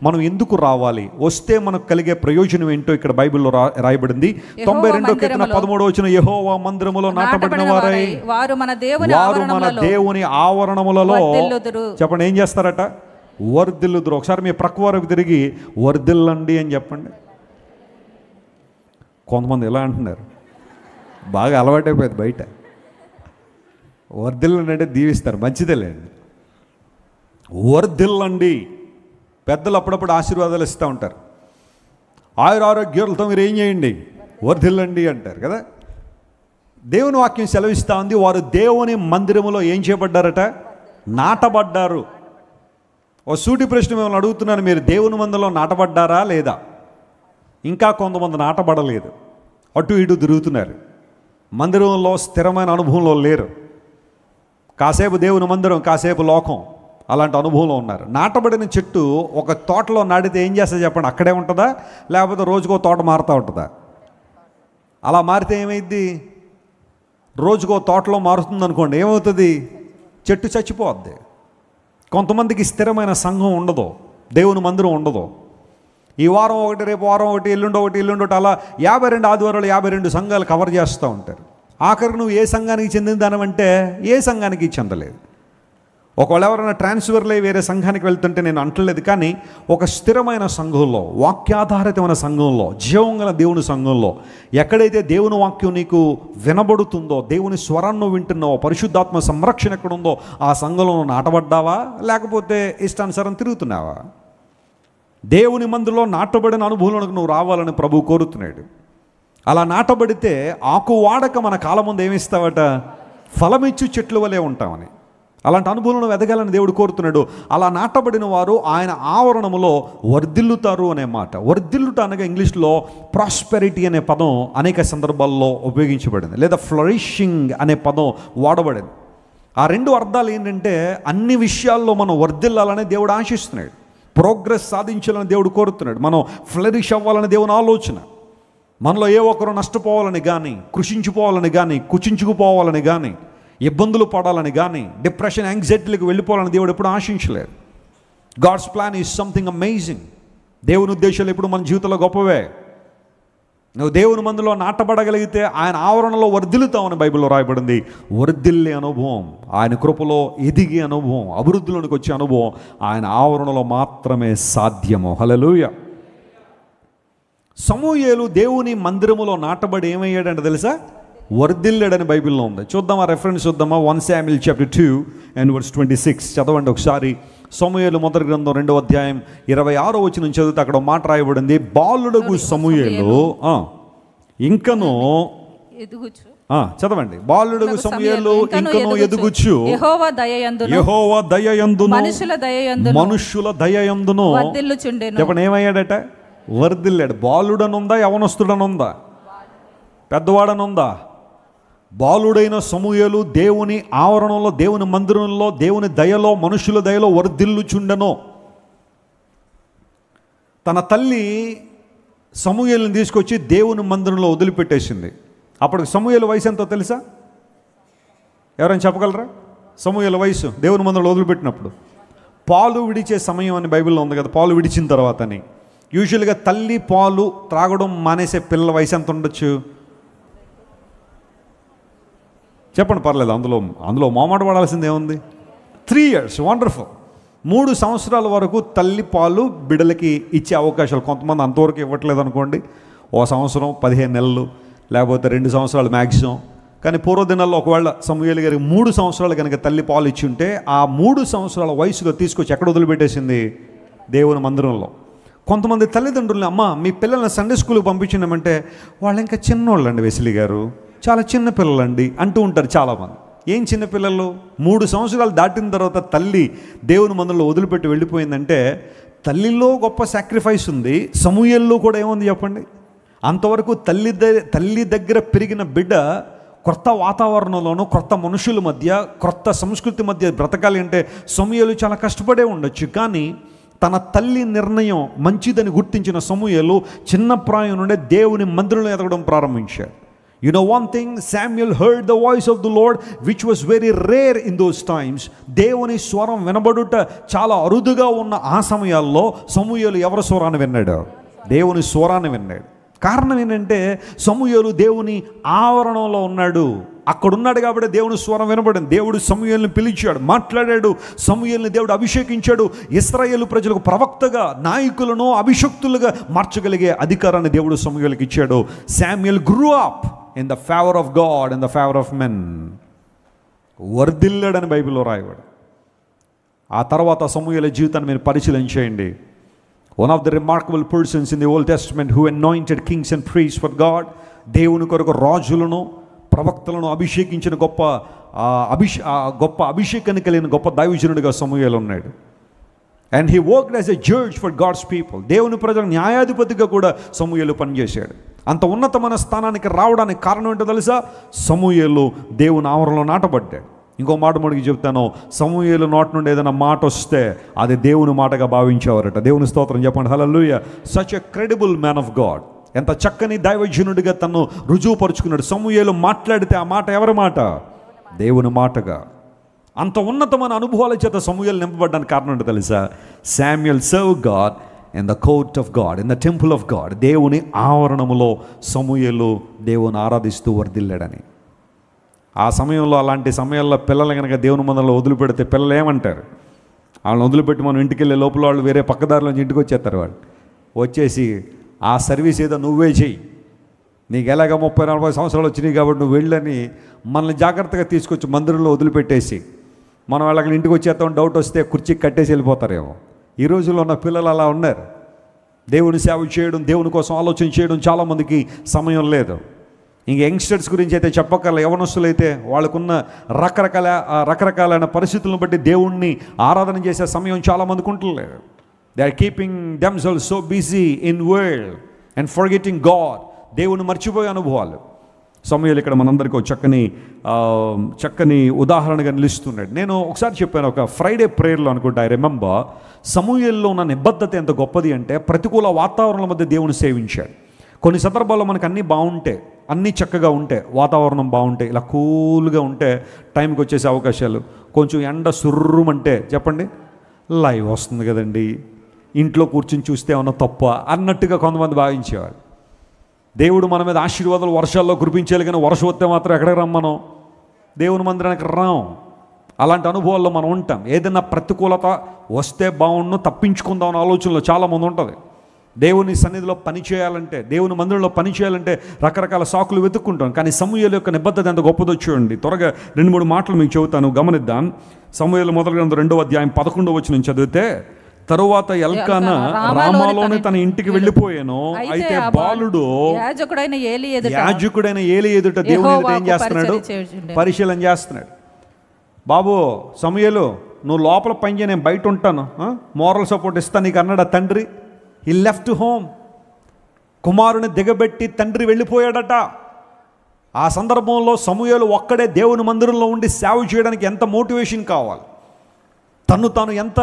మనం ఎందుకు రావాలి, వస్తే మనకు కలిగే ప్రయోజనం ఏంటో ఇక్కడ బైబిల్లో రాయబడింది. 92వ కీర్తన 13వ వచనం, యెహోవా మందిరములో నాటబడిన వారై వారు మన దేవుని ఆవరణములలో చెప్పండి ఏం చేస్తారట? వర్ధిల్లుదురు. ఒకసారి మీ ప్రక్క వారికి తిరిగి వర్ధిల్లండి అని చెప్పండి. కొంతమంది ఎలా అంటున్నారు, బాగా అలవాటైపోయింది బయట. వర్ధిల్లండి అంటే దీవిస్తారు, మంచిదేలేండి. వర్ధిల్లండి. పెద్దలు అప్పుడప్పుడు ఆశీర్వాదాలు ఇస్తూ ఉంటారు. ఆయురారోగ్యాలతో మీరు ఏం చేయండి? వర్ధిల్లండి అంటారు కదా. దేవుని వాక్యం సెలవిస్తూ ఉంది, వారు దేవుని మందిరములో ఏం చేయబడ్డారట? నాటబడ్డారు. ఓ సూటి ప్రశ్న మిమ్మల్ని అడుగుతున్నాను, మీరు దేవుని మందిరంలో నాటబడ్డారా లేదా? ఇంకా కొంతమంది నాటబడలేదు, అటు ఇటు తిరుగుతున్నారు, మందిరంలో స్థిరమైన అనుభవంలో లేరు. కాసేపు దేవుని మందిరం, కాసేపు లోకం, అలాంటి అనుభవంలో ఉన్నారు. నాటబడిన చెట్టు ఒక తోటలో నాటితే ఏం చేస్తుంది చెప్పండి? అక్కడే ఉంటుందా, లేకపోతే రోజుకో తోట మారుతూ ఉంటుందా? అలా మారితే ఏమైద్ది? రోజుకో తోటలో మారుతుంది అనుకోండి, ఏమవుతుంది? చెట్టు చచ్చిపోద్ది. కొంతమందికి స్థిరమైన సంఘం ఉండదు, దేవుని మందిరం ఉండదు. ఈ వారం ఒకటి, రేపు వారం ఒకటి, ఎల్లుండి ఒకటి అలా 52 ఆదివారాలు 52 సంఘాలు కవర్ చేస్తూ ఉంటారు. ఆఖరికి నువ్వు ఏ సంఘానికి చెందిన దానివంటే ఏ సంఘానికి చెందలేదు. ఒకవేళ ఎవరైనా ట్రాన్స్ఫర్లు అయ్యి వేరే సంఘానికి వెళ్తుంటే నేను అంటలేదు, కానీ ఒక స్థిరమైన సంఘంలో, వాక్యాధారితమైన సంఘంలో, జీవం గల దేవుని సంఘంలో ఎక్కడైతే దేవుని వాక్యం నీకు వినబడుతుందో, దేవుని స్వరాన్ని వింటున్నావో, పరిశుద్ధాత్మ సంరక్షణ ఎక్కడుందో ఆ సంఘంలో నాటబడ్డావా, లేకపోతే ఇష్టానుసారం తిరుగుతున్నావా? దేవుని మందిలో నాటబడిన అనుభవంలోకి నువ్వు రావాలని ప్రభువు కోరుతున్నాడు. అలా నాటబడితే ఆకు వాడక మన కాలం ముందు ఏమిస్తావట? ఫలమిచ్చు చెట్లు వలె ఉంటామని. అలాంటి అనుభవంలో ఎదగాలని దేవుడు కోరుతున్నాడు. అలా నాటబడిన వారు ఆయన ఆవరణములో వర్ధిల్లుతారు అనే మాట. వర్ధిల్లుట అనగా ఇంగ్లీష్లో ప్రాస్పెరిటీ అనే పదం అనేక సందర్భాల్లో ఉపయోగించబడింది, లేదా ఫ్లరిషింగ్ అనే పదం వాడబడింది. ఆ 2 అర్థాలు ఏంటంటే, అన్ని విషయాల్లో మనం వర్ధిల్లాలని దేవుడు ఆశిస్తున్నాడు, ప్రోగ్రెస్ సాధించాలని దేవుడు కోరుతున్నాడు, మనం ఫ్లరిష్ అవ్వాలని దేవుని ఆలోచన. మనలో ఏ ఒక్కరు నష్టపోవాలని కానీ, కృషించిపోవాలని కానీ, కుచించుకుపోవాలని కానీ, ఇబ్బందులు పడాలని కానీ, డిప్రెషన్, యాంగ్జైటీలకు వెళ్ళిపోవాలని దేవుడు ఎప్పుడు ఆశించలేదు. God's plan is something amazing. దేవుని ఉద్దేశాలు ఎప్పుడు మన జీవితంలో గొప్పవే. నువ్వు దేవుని మందులో నాటబడగలిగితే ఆయన ఆవరణలో వర్ధిల్లుతామని బైబిల్లో రాయబడింది. వర్ధిల్లే అనుభవం, ఆయన కృపలో ఎదిగే అనుభవం, అభివృద్ధిలోనికి వచ్చే అనుభవం ఆయన ఆవరణలో మాత్రమే సాధ్యము. హల్లెలూయా. సమూయేలు దేవుని మందిరములో నాటబడి ఏమయ్యాడంటే తెలుసా? వర్ధిల్లాడని బైబిల్లో ఉంది. చూద్దామా, రెఫరెన్స్ చూద్దామా? 1 Samuel chapter 2 and verse 26 చదవండి ఒకసారి. సమూయేలు మొదటి గ్రంథం 2వ అధ్యాయం 26వ వచనం చదివితే అక్కడ మాట రాయబడింది. బాలుడగు సమూయేలు ఇంకను చదవండి. బాలుడగు సమూయేలు ఇంకను ఎదుగుచు యెహోవా దయయందును మనుషుల దయయందును చెప్పండి ఏమయ్యాడట? వర్ధిల్లాడు. బాలుడనుందా, యవనస్తుడనుందా, పెద్దవాడనుందా? బాలుడైన సమూయేలు దేవుని ఆవరణంలో, దేవుని మందిరంలో, దేవుని దయలో, మనుషుల దయలో వర్ధిల్లుచుండెను. తన తల్లి సమూయేలుని తీసుకొచ్చి దేవుని మందిరంలో వదిలిపెట్టేసింది. అప్పుడు సమూయేలు వయసు ఎంతో తెలుసా? ఎవరైనా చెప్పగలరా? సమూయేలు వయసు దేవుని మందిరంలో వదిలిపెట్టినప్పుడు పాలు విడిచే సమయం అని బైబిల్లో ఉంది కదా, పాలు విడిచిన తర్వాత అని. యూజువల్గా తల్లి పాలు త్రాగడం మానేసే పిల్లల వయసు ఎంత ఉండొచ్చు చెప్పండి, పర్లేదు. అందులో మొహమాట పడాల్సింది ఏముంది? 3 years. వండర్ఫుల్. 3 సంవత్సరాల వరకు తల్లి పాలు బిడ్డలకి ఇచ్చే అవకాశాలు. కొంతమంది అంతవరకు ఇవ్వట్లేదు అనుకోండి, 1 సంవత్సరం 15 నెలలు, లేకపోతే 2 సంవత్సరాలు మ్యాక్సిమం. కానీ పూర్వదినాల్లో ఒకవేళ సమూయేలు గారికి 3 సంవత్సరాలు కనుక తల్లి పాలు ఇచ్చి ఉంటే ఆ 3 సంవత్సరాల వయసులో తీసుకొచ్చి ఎక్కడ వదిలిపెట్టేసింది? దేవుని మందిరంలో. కొంతమంది తల్లిదండ్రులని, అమ్మ మీ పిల్లల్ని సండే స్కూల్కి పంపించినామంటే వాళ్ళు ఇంకా చిన్నోళ్ళండి, వెసిలి గారు చాలా చిన్న పిల్లలండి అంటూ ఉంటారు చాలామంది. ఏం చిన్నపిల్లలు? 3 సంవత్సరాలు దాటిన తర్వాత తల్లి దేవుని మందిరంలో వదిలిపెట్టి వెళ్ళిపోయిందంటే తల్లిలో గొప్ప సాక్రిఫైస్ ఉంది. సమూయేల్లో కూడా ఏముంది చెప్పండి? అంతవరకు తల్లి దగ్గర పెరిగిన బిడ్డ కొత్త వాతావరణంలోనూ, కొత్త మనుషుల మధ్య, కొత్త సంస్కృతి మధ్య బ్రతకాలి అంటే సమూయేలు చాలా కష్టపడే ఉండొచ్చు. కానీ తన తల్లి నిర్ణయం మంచిదని గుర్తించిన సమూయేలు చిన్న ప్రాయం నుండే దేవుని మందిరంలో ఎదగడం ప్రారంభించాడు. You know one thing, Samuel heard the voice of the Lord, which was very rare in those times. దేవుని స్వరం వినబడుట చాలా అరుదుగా ఉన్న ఆ సమయాల్లో సమూయేలు ఎవరి స్వరాన్ని విన్నాడు? దేవుని స్వరాన్ని విన్నాడు. కారణం ఏంటంటే సమూయేలు దేవుని ఆవరణంలో ఉన్నాడు, అక్కడున్నాడు కాబట్టి దేవుని స్వరం వినబడింది. దేవుడు సమూయేలుని పిలిచాడు, మాట్లాడాడు. సమూయేలుని దేవుడు అభిషేకించాడు. ఇశ్రాయేలు ప్రజలకు ప్రవక్తగా, నాయకులను అభిషక్తులుగా మార్చగలిగే అధికారాన్ని దేవుడు సమూయేలుకి ఇచ్చాడు. Samuel grew up in the favor of God and the favor of men. వర్ధిల్లాడని బైబిల్లో రాయబడి. ఆ తర్వాత సమూయేలు జీవితాన్ని మీరు పరిశీలన చేయండి. One of the remarkable persons in the Old Testament who anointed kings and priests for God, దేవుని కొరకు రాజులను ప్రవక్తలను అభిషేకించిన గొప్ప అభిషేకాన్ని కలిగిన గొప్ప దైవజనుడిగా సమూయేలు ఉన్నాడు. And he worked as a judge for God's people. దేవుని ప్రజల న్యాయాధిపతిగా కూడా సమూయేలు పనిచేశాడు. అంత ఉన్నతమైన స్థానానికి రావడానికి కారణం ఏంటో తెలుసా? సమూయేలు దేవుని ఆవరణలో నాటబడ్డాడు. ఇంకో మాట మనకి చెప్తాను, సమూయేలు నోటి నుండి ఏదైనా మాట వస్తే అది దేవుని మాటగా భావించేవారట. దేవుని స్తోత్రం చెప్పండి. Hallelujah. Such a credible man of God. ఎంత చక్కని దైవజనుడిగా తను రుజువుపరుచుకున్నాడు. సమూయేలు మాట్లాడితే ఆ మాట ఎవరి మాట? దేవుని మాటగా. అంత ఉన్నతమైన అనుభవాల చేత సమూయేలు నింపబడ్డానికి కారణం ఏంటో తెలుసా? Samuel serve God in the court of God, in the temple of God. దేవుని ఆవరణములో సమూయేలు దేవుని ఆరాధిస్తూ వర్ధిల్లాడని. ఆ సమయంలో, అలాంటి సమయాల్లో పిల్లలు కనుక దేవుని మందిరంలో వదిలిపెడితే పిల్లలు ఏమంటారు? వాళ్ళని వదిలిపెట్టి మనం ఇంటికి వెళ్ళే లోపల వాళ్ళు వేరే పక్కదారిలోంచి ఇంటికి వచ్చేస్తారు. వాళ్ళు వచ్చేసి ఆ సర్వీస్ ఏదో నువ్వే చెయ్యి, నీకు ఎలాగ 30-40 సంవత్సరాలు వచ్చినాయి కాబట్టి నువ్వు వెళ్ళని మనల్ని జాగ్రత్తగా తీసుకొచ్చి మందిరంలో వదిలిపెట్టేసి మనం వాళ్ళకి ఇంటికి వచ్చేస్తాం, డౌట్ వస్తే కుర్చీకి కట్టేసి వెళ్ళిపోతారేమో. ఈ రోజుల్లో ఉన్న పిల్లలు అలా ఉన్నారు. దేవుని సేవ చేయడం, దేవుని కోసం ఆలోచన చేయడం చాలామందికి సమయం లేదు. ఇంక యంగ్స్టర్స్ గురించి అయితే చెప్పక్కర్లేదు. యవనస్తులైతే వాళ్ళకున్న రకరకాలైన పరిస్థితులను బట్టి దేవుణ్ణి ఆరాధన చేసే సమయం చాలామందికి ఉండలేదు. They are keeping themselves so busy in world and forgetting God. దేవుని మర్చిపోయే అనుభవాలు. సమూయేలు ఇక్కడ మనందరికీ చక్కని ఉదాహరణగా నిలుస్తున్నాడు. నేను ఒకసారి చెప్పాను, ఒక ఫ్రైడే ప్రేయర్లో అనుకుంటా, ఐ రిమెంబర్, సమూయేలులో ఉన్న నిబద్ధత ఎంత గొప్పది అంటే ప్రతికూల వాతావరణాల మధ్య దేవుని సేవించాడు. కొన్ని సందర్భాల్లో మనకు అన్నీ బాగుంటే, అన్నీ చక్కగా ఉంటే, వాతావరణం బాగుంటే, ఇలా కూల్గా ఉంటే టైంకి వచ్చేసే అవకాశాలు. కొంచెం ఎండ సుర్రుమంటే చెప్పండి, లైవ్ వస్తుంది కదండి, ఇంట్లో కూర్చుని చూస్తే ఏమన్నా తప్ప అన్నట్టుగా కొంతమంది భావించేవారు. దేవుడు మన మీద ఆశీర్వాదాలు వర్షాల్లో కురిపించాలి, కానీ వర్షం వస్తే మాత్రం ఎక్కడికి రమ్మనం? దేవుని మందిరానికి రాం. అలాంటి అనుభవాల్లో మనం ఉంటాం. ఏదైనా ప్రతికూలత వస్తే బాగుండు, తప్పించుకుందాం అనే ఆలోచనలో చాలామంది ఉంటుంది. దేవుని సన్నిధిలో పని చేయాలంటే, దేవుని మందిరంలో పని చేయాలంటే రకరకాల సాకులు వెతుక్కుంటాం. కానీ సమూయేలు యొక్క నిబద్ధత ఎంత గొప్పదో చూడండి. త్వరగా 2-3 మాటలు మీకు చెబుతాను, గమనిద్దాం. సమూయేలు మొదటి గ్రంథం 2వ అధ్యాయం 11వ వచనం చదివితే, తరువాత ఎల్కానా రామాలోనే తన ఇంటికి వెళ్ళిపోయాను. అయితే బాలుడు యాజకుడైన ఏలి ఎదుట దేవుని ఎదుట ఏం చేస్తున్నాడు? పరిశీలన చేస్తున్నాడు. బాబు సమూయేలు, నువ్వు లోపల పని చేయ, నేను బయట ఉంటాను, మోరల్ సపోర్ట్ ఇస్తాను నీకు అన్నాడు ఆ తండ్రి. He left home. కుమారుని దిగబెట్టి తండ్రి వెళ్ళిపోయాడట. ఆ సందర్భంలో సమూయేలు ఒక్కడే దేవుని మందిరంలో ఉండి సేవ చేయడానికి ఎంత మోటివేషన్ కావాలి, తను తాను ఎంత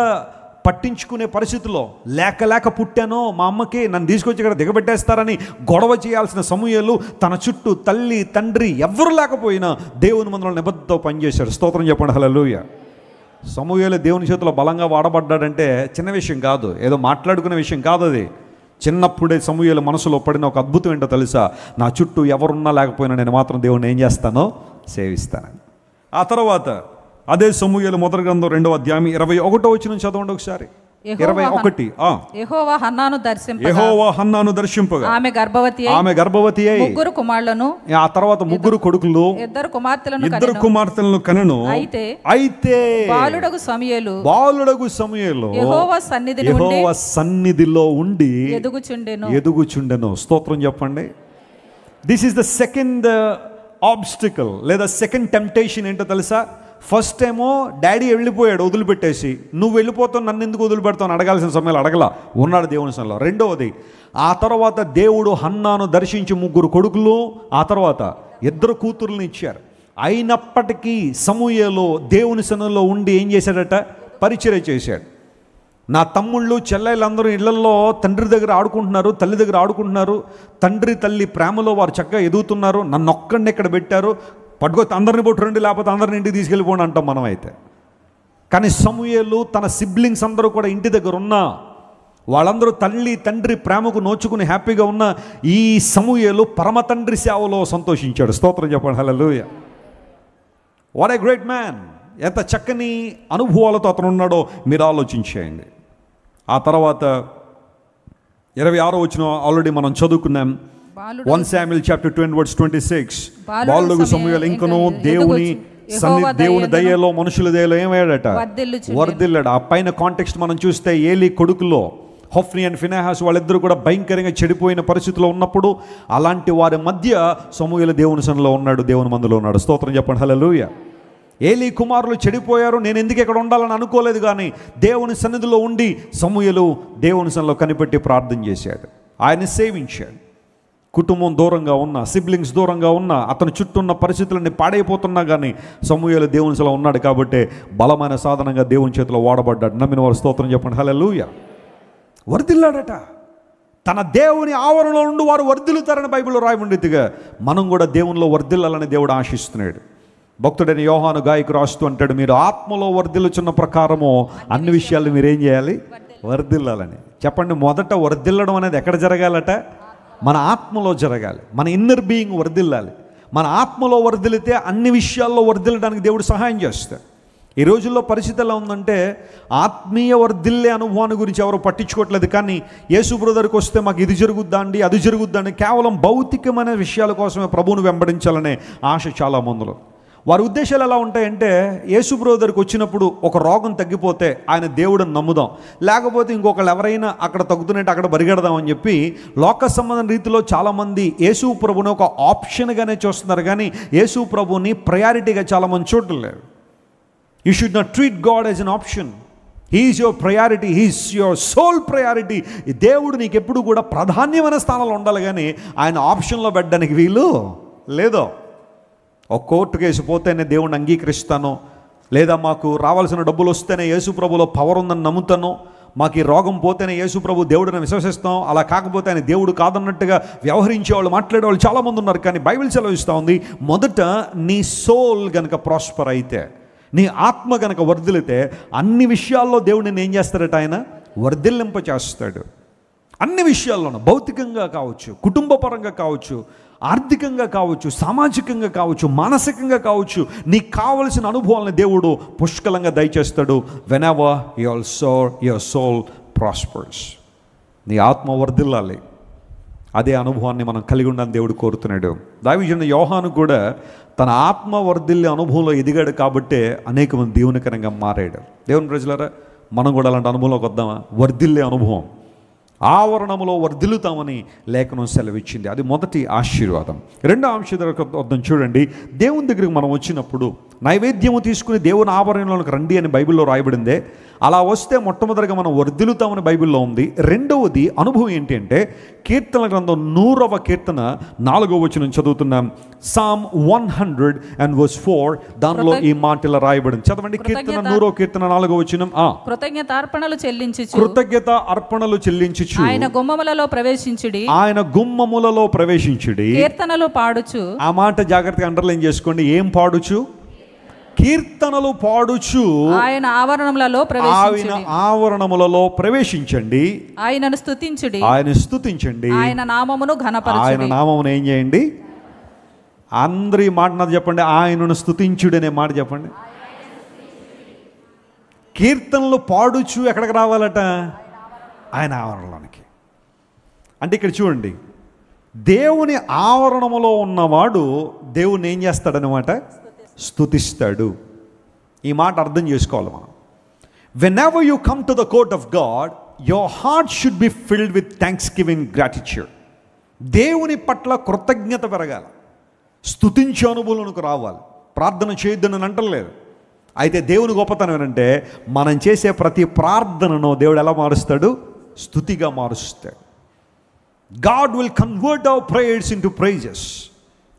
పట్టించుకునే పరిస్థితిలో లేక పుట్టానో, మా అమ్మకి నన్ను తీసుకొచ్చి ఇక్కడ దిగబెట్టేస్తారని గొడవ చేయాల్సిన సమూయేలు తన చుట్టూ తల్లి తండ్రి ఎవరు లేకపోయినా దేవుని మందిరంలో నిబద్ధతతో పనిచేశాడు. స్తోత్రం చెప్పండి, హల్లెలూయా. సమూయేలు దేవుని చేతిలో బలంగా వాడబడ్డాడంటే చిన్న విషయం కాదు, ఏదో మాట్లాడుకునే విషయం కాదు అది. చిన్నప్పుడే సమూయేలు మనసులో పడిన ఒక అద్భుతం ఏంటో తెలుసా? నా చుట్టూ ఎవరున్నా లేకపోయినా నేను మాత్రం దేవుడిని ఏం చేస్తానో? సేవిస్తానని. ఆ తర్వాత అదే సమూయేలు మొదటి గ్రంథం 2వ అధ్యాయం 21వ వచనం చదవండి ఒకసారి. 21. యెహోవా హన్నాను దర్శింపగా ఆమె గర్భవతి అయి ముగ్గురు కుమారులను, ఆ తర్వాత ముగ్గురు కొడుకులు, ఇద్దరు కుమార్తెలను కనెను. అయితే బాలుడగు సమూయేలు యెహోవా సన్నిధిలో ఉండి ఎదుగుచుండెను. స్తోత్రం చెప్పండి. This is the second obstacle లేదా సెకండ్ టెంప్టేషన్ ఏంటో తెలుసా? ఫస్ట్ ఏమో డాడీ వెళ్ళిపోయాడు వదిలిపెట్టేసి, నువ్వు వెళ్ళిపోతావు నన్ను ఎందుకు వదిలిపెడతావు అడగాల్సిన సమయంలో అడగలా, ఉన్నాడు దేవుని సన్నిధిలో. రెండవది, ఆ తర్వాత దేవుడు హన్నాను దర్శించి ముగ్గురు కొడుకులు, ఆ తర్వాత ఇద్దరు కూతుర్లను ఇచ్చారు. అయినప్పటికీ సమూయేలు దేవుని సన్నిధిలో ఉండి ఏం చేశాడట? పరిచర్య చేశాడు. నా తమ్ముళ్ళు చెల్లెళ్ళందరూ ఇళ్లలో తండ్రి దగ్గర ఆడుకుంటున్నారు, తల్లి దగ్గర ఆడుకుంటున్నారు, తండ్రి తల్లి ప్రేమలో వారు చక్కగా ఎదుగుతున్నారు, నన్ను ఒక్కడిని ఇక్కడ పెట్టారు, పట్టుకొచ్చి అందరిని పొట్టు రండి, లేకపోతే అందరిని ఇంటికి తీసుకెళ్ళిపోండి అంటాం మనం అయితే. కానీ సమూయేలు తన సిబ్లింగ్స్ అందరూ కూడా ఇంటి దగ్గర ఉన్నా, వాళ్ళందరూ తల్లి తండ్రి ప్రేమకు నోచుకుని హ్యాపీగా ఉన్న ఈ సమూయేలు పరమ తండ్రి సేవలో సంతోషించాడు. స్తోత్రం చెప్పండి, hallelujah. What a great man! ఎంత చక్కని అనుభవాలతో అతను ఉన్నాడో మీరు ఆలోచించేయండి. ఆ తర్వాత 26వ వచనం ఆల్రెడీ మనం చదువుకున్నాం. 1 Samuel chapter 20:26. బాలుడు సమూయేలు ఇంకనూ దేవుని దయలో మనుషుల దయలో ఏమయ్యాడట? వర్ధిల్లాడు. ఆ పైన కాంటెక్స్ట్ మనం చూస్తే ఏలీ కొడుకులో హొఫ్నీ అండ్ ఫినెహాస్ వాళ్ళిద్దరూ కూడా భయంకరంగా చెడిపోయిన పరిస్థితిలో ఉన్నప్పుడు అలాంటి వారి మధ్య సమూయేలు దేవుని సన్నిధిలో ఉన్నాడు, దేవుని మందిలో ఉన్నాడు. స్తోత్రం చెప్పండి, హల్లెలూయా. ఏలీ కుమారులు చెడిపోయారు, నేను ఎందుకు ఇక్కడ ఉండాలని అనుకోలేదు, కానీ దేవుని సన్నిధిలో ఉండి సమూయేలు దేవుని సన్నిధిలో కనిపెట్టి ప్రార్థన చేశాడు, ఆయన సేవించాడు. కుటుంబం దూరంగా ఉన్న, సిబ్లింగ్స్ దూరంగా ఉన్న, అతని చుట్టూ ఉన్న పరిస్థితులన్నీ పాడైపోతున్నా కానీ సమూయేలు దేవుని సన్నిధిలో ఉన్నాడు కాబట్టి బలమైన సాధనంగా దేవుని చేతిలో వాడబడ్డాడు. నమ్మిన వారు స్తోత్రం చెప్పండి, హల్లెలూయా. వర్ధిల్లాడట. తన దేవుని ఆవరణలో నుండి వారు వర్ధిల్లుతారని బైబిల్లో రాయబడిందిగా మనం కూడా దేవునిలో వర్ధిల్లాలని దేవుడు ఆశిస్తున్నాడు. భక్తుడైన యోహాను గాయకు రాస్తూ అంటాడు, మీరు ఆత్మలో వర్ధిల్లుచున్న ప్రకారము అన్ని విషయాలు మీరేం చేయాలి? వర్ధిల్లాలని. చెప్పండి, మొదట వర్ధిల్లడం అనేది ఎక్కడ జరగాలట? మన ఆత్మలో జరగాలి. మన ఇన్నర్ బీయింగ్ వర్ధిల్లాలి. మన ఆత్మలో వర్ధిల్లితే అన్ని విషయాల్లో వర్ధిల్లడానికి దేవుడు సహాయం చేస్తాడు. ఈ రోజుల్లో పరిస్థితి ఎలా ఉందంటే ఆత్మీయ వర్ధిల్లే అనుభవాన్ని గురించి ఎవరు పట్టించుకోవట్లేదు. కానీ యేసు బ్రదర్కి వస్తే మాకు ఇది జరుగుద్దా అండి, అది జరుగుద్దా అండి, కేవలం భౌతికమైన విషయాల కోసమే ప్రభువును వెంబడించాలనే ఆశ చాలా మందిలో. వారి ఉద్దేశాలు ఎలా ఉంటాయంటే యేసు బ్రదర్కి వచ్చినప్పుడు ఒక రోగం తగ్గిపోతే ఆయన దేవుడిని నమ్ముదాం, లేకపోతే ఇంకొకళ్ళు ఎవరైనా అక్కడ తగ్గుతున్నట్టు అక్కడ పరిగెడదామని చెప్పి లోక సంబంధం రీతిలో చాలామంది యేసు ప్రభుని ఒక ఆప్షన్గానే చూస్తున్నారు, కానీ యేసు ప్రభుని ప్రయారిటీగా చాలామంది చూడలేదు. You should not treat God as an option. He is your priority, he is your soul priority. దేవుడు నీకు ఎప్పుడు కూడా ప్రాధాన్యమైన స్థానంలో ఉండాలి, కానీ ఆయన ఆప్షన్లో పెట్టడానికి వీలు లేదు. ఒక కోర్టు కేసు పోతేనే దేవుణ్ణి అంగీకరిస్తాను, లేదా మాకు రావాల్సిన డబ్బులు వస్తేనే యేసు ప్రభులో పవర్ ఉందని నమ్ముతాను, మాకు ఈ రోగం పోతేనే యేసు ప్రభు దేవుడిని విశ్వసిస్తాం, అలా కాకపోతే ఆయన దేవుడు కాదన్నట్టుగా వ్యవహరించేవాళ్ళు మాట్లాడేవాళ్ళు చాలామంది ఉన్నారు. కానీ బైబిల్ సెలవిస్తూ ఉంది, మొదట నీ సోల్ గనక ప్రాస్పర్ అయితే, నీ ఆత్మ గనక వర్ధిల్లితే అన్ని విషయాల్లో దేవుడిని ఏం చేస్తాడట? ఆయన వర్ధిల్లింప చేస్తాడు. అన్ని విషయాల్లోనూ, భౌతికంగా కావచ్చు, కుటుంబపరంగా కావచ్చు, ఆర్థికంగా కావచ్చు, సామాజికంగా కావచ్చు, మానసికంగా కావచ్చు, నీకు కావలసిన అనుభవాలను దేవుడు పుష్కలంగా దయచేస్తాడు. Whenever your soul prospers. నీ ఆత్మ వర్ధిల్లాలి. అదే అనుభవాన్ని మనం కలిగి ఉండాలని దేవుడు కోరుతున్నాడు. దైవజనుడు యోహాను కూడా తన ఆత్మ వర్ధిల్లే అనుభవంలో ఎదిగాడు కాబట్టే అనేక మంది దీవెనకరంగా మారాడు. దేవుని ప్రజలారా, మనం కూడా అలాంటి అనుభవంలోకి వద్దామా? వర్ధిల్లే అనుభవం, ఆవరణములో వర్ధిల్లుతామని లేఖనం సెలవిచ్చింది. అది మొదటి ఆశీర్వాదం. రెండో ఆశీర్వాదం చూడండి. దేవుని దగ్గరికి మనం వచ్చినప్పుడు నైవేద్యము తీసుకుని దేవుని ఆవరణలోకి రండి అని బైబిల్లో రాయబడిందే. అలా వస్తే మొట్టమొదటిగా మనం వర్ధిల్లుతామని బైబిల్లో ఉంది. రెండవది అనుభవం ఏంటి అంటే, కీర్తనల గ్రంథం 100వ కీర్తన 4వ వచనం చదువుతున్నాం. Psalm 100:4 దానిలో ఈ మాట ఇలా రాయబడింది. చదవండి. కీర్తన 100వ కీర్తన 4వ వచనం. కృతజ్ఞత అర్పణలు చెల్లించుచు ఆయన గుమ్మములలో ప్రవేశించుడి కీర్తనలు పాడుచు. ఆ మాట జాగ్రత్తగా అండర్లైన్ చేసుకోండి. ఏం పాడుచు? కీర్తనలు పాడుచు ఆయన ఆవరణములలో ప్రవేశించండి. ఆయనను స్తుతించండి. ఆయన నామమును ఏం చేయండి? అందరి మాట నాకు చెప్పండి. ఆయనను స్తుతించుడు అనే మాట చెప్పండి. కీర్తనలు పాడుచు ఎక్కడికి రావాలట? ఆయన ఆవరణలోనికి. అంటే ఇక్కడ చూడండి, దేవుని ఆవరణములో ఉన్నవాడు దేవుని ఏం చేస్తాడనమాట? స్తుతిస్తాడు. ఈ మాట అర్థం చేసుకోవాలి మనం. Whenever you come to the court of God, your heart should be filled with thanksgiving, gratitude. దేవుని పట్ల కృతజ్ఞత పెరగాలి, స్తుతించే అనుభవంలోకి రావాలి. ప్రార్థన చేయొద్దని అంటలేదు. అయితే దేవుని గొప్పతనం ఏంటంటే, మనం చేసే ప్రతి ప్రార్థనను దేవుడు ఎలా మారుస్తాడు? స్తుతిగా మారుస్తాడు. God will convert our prayers into praises.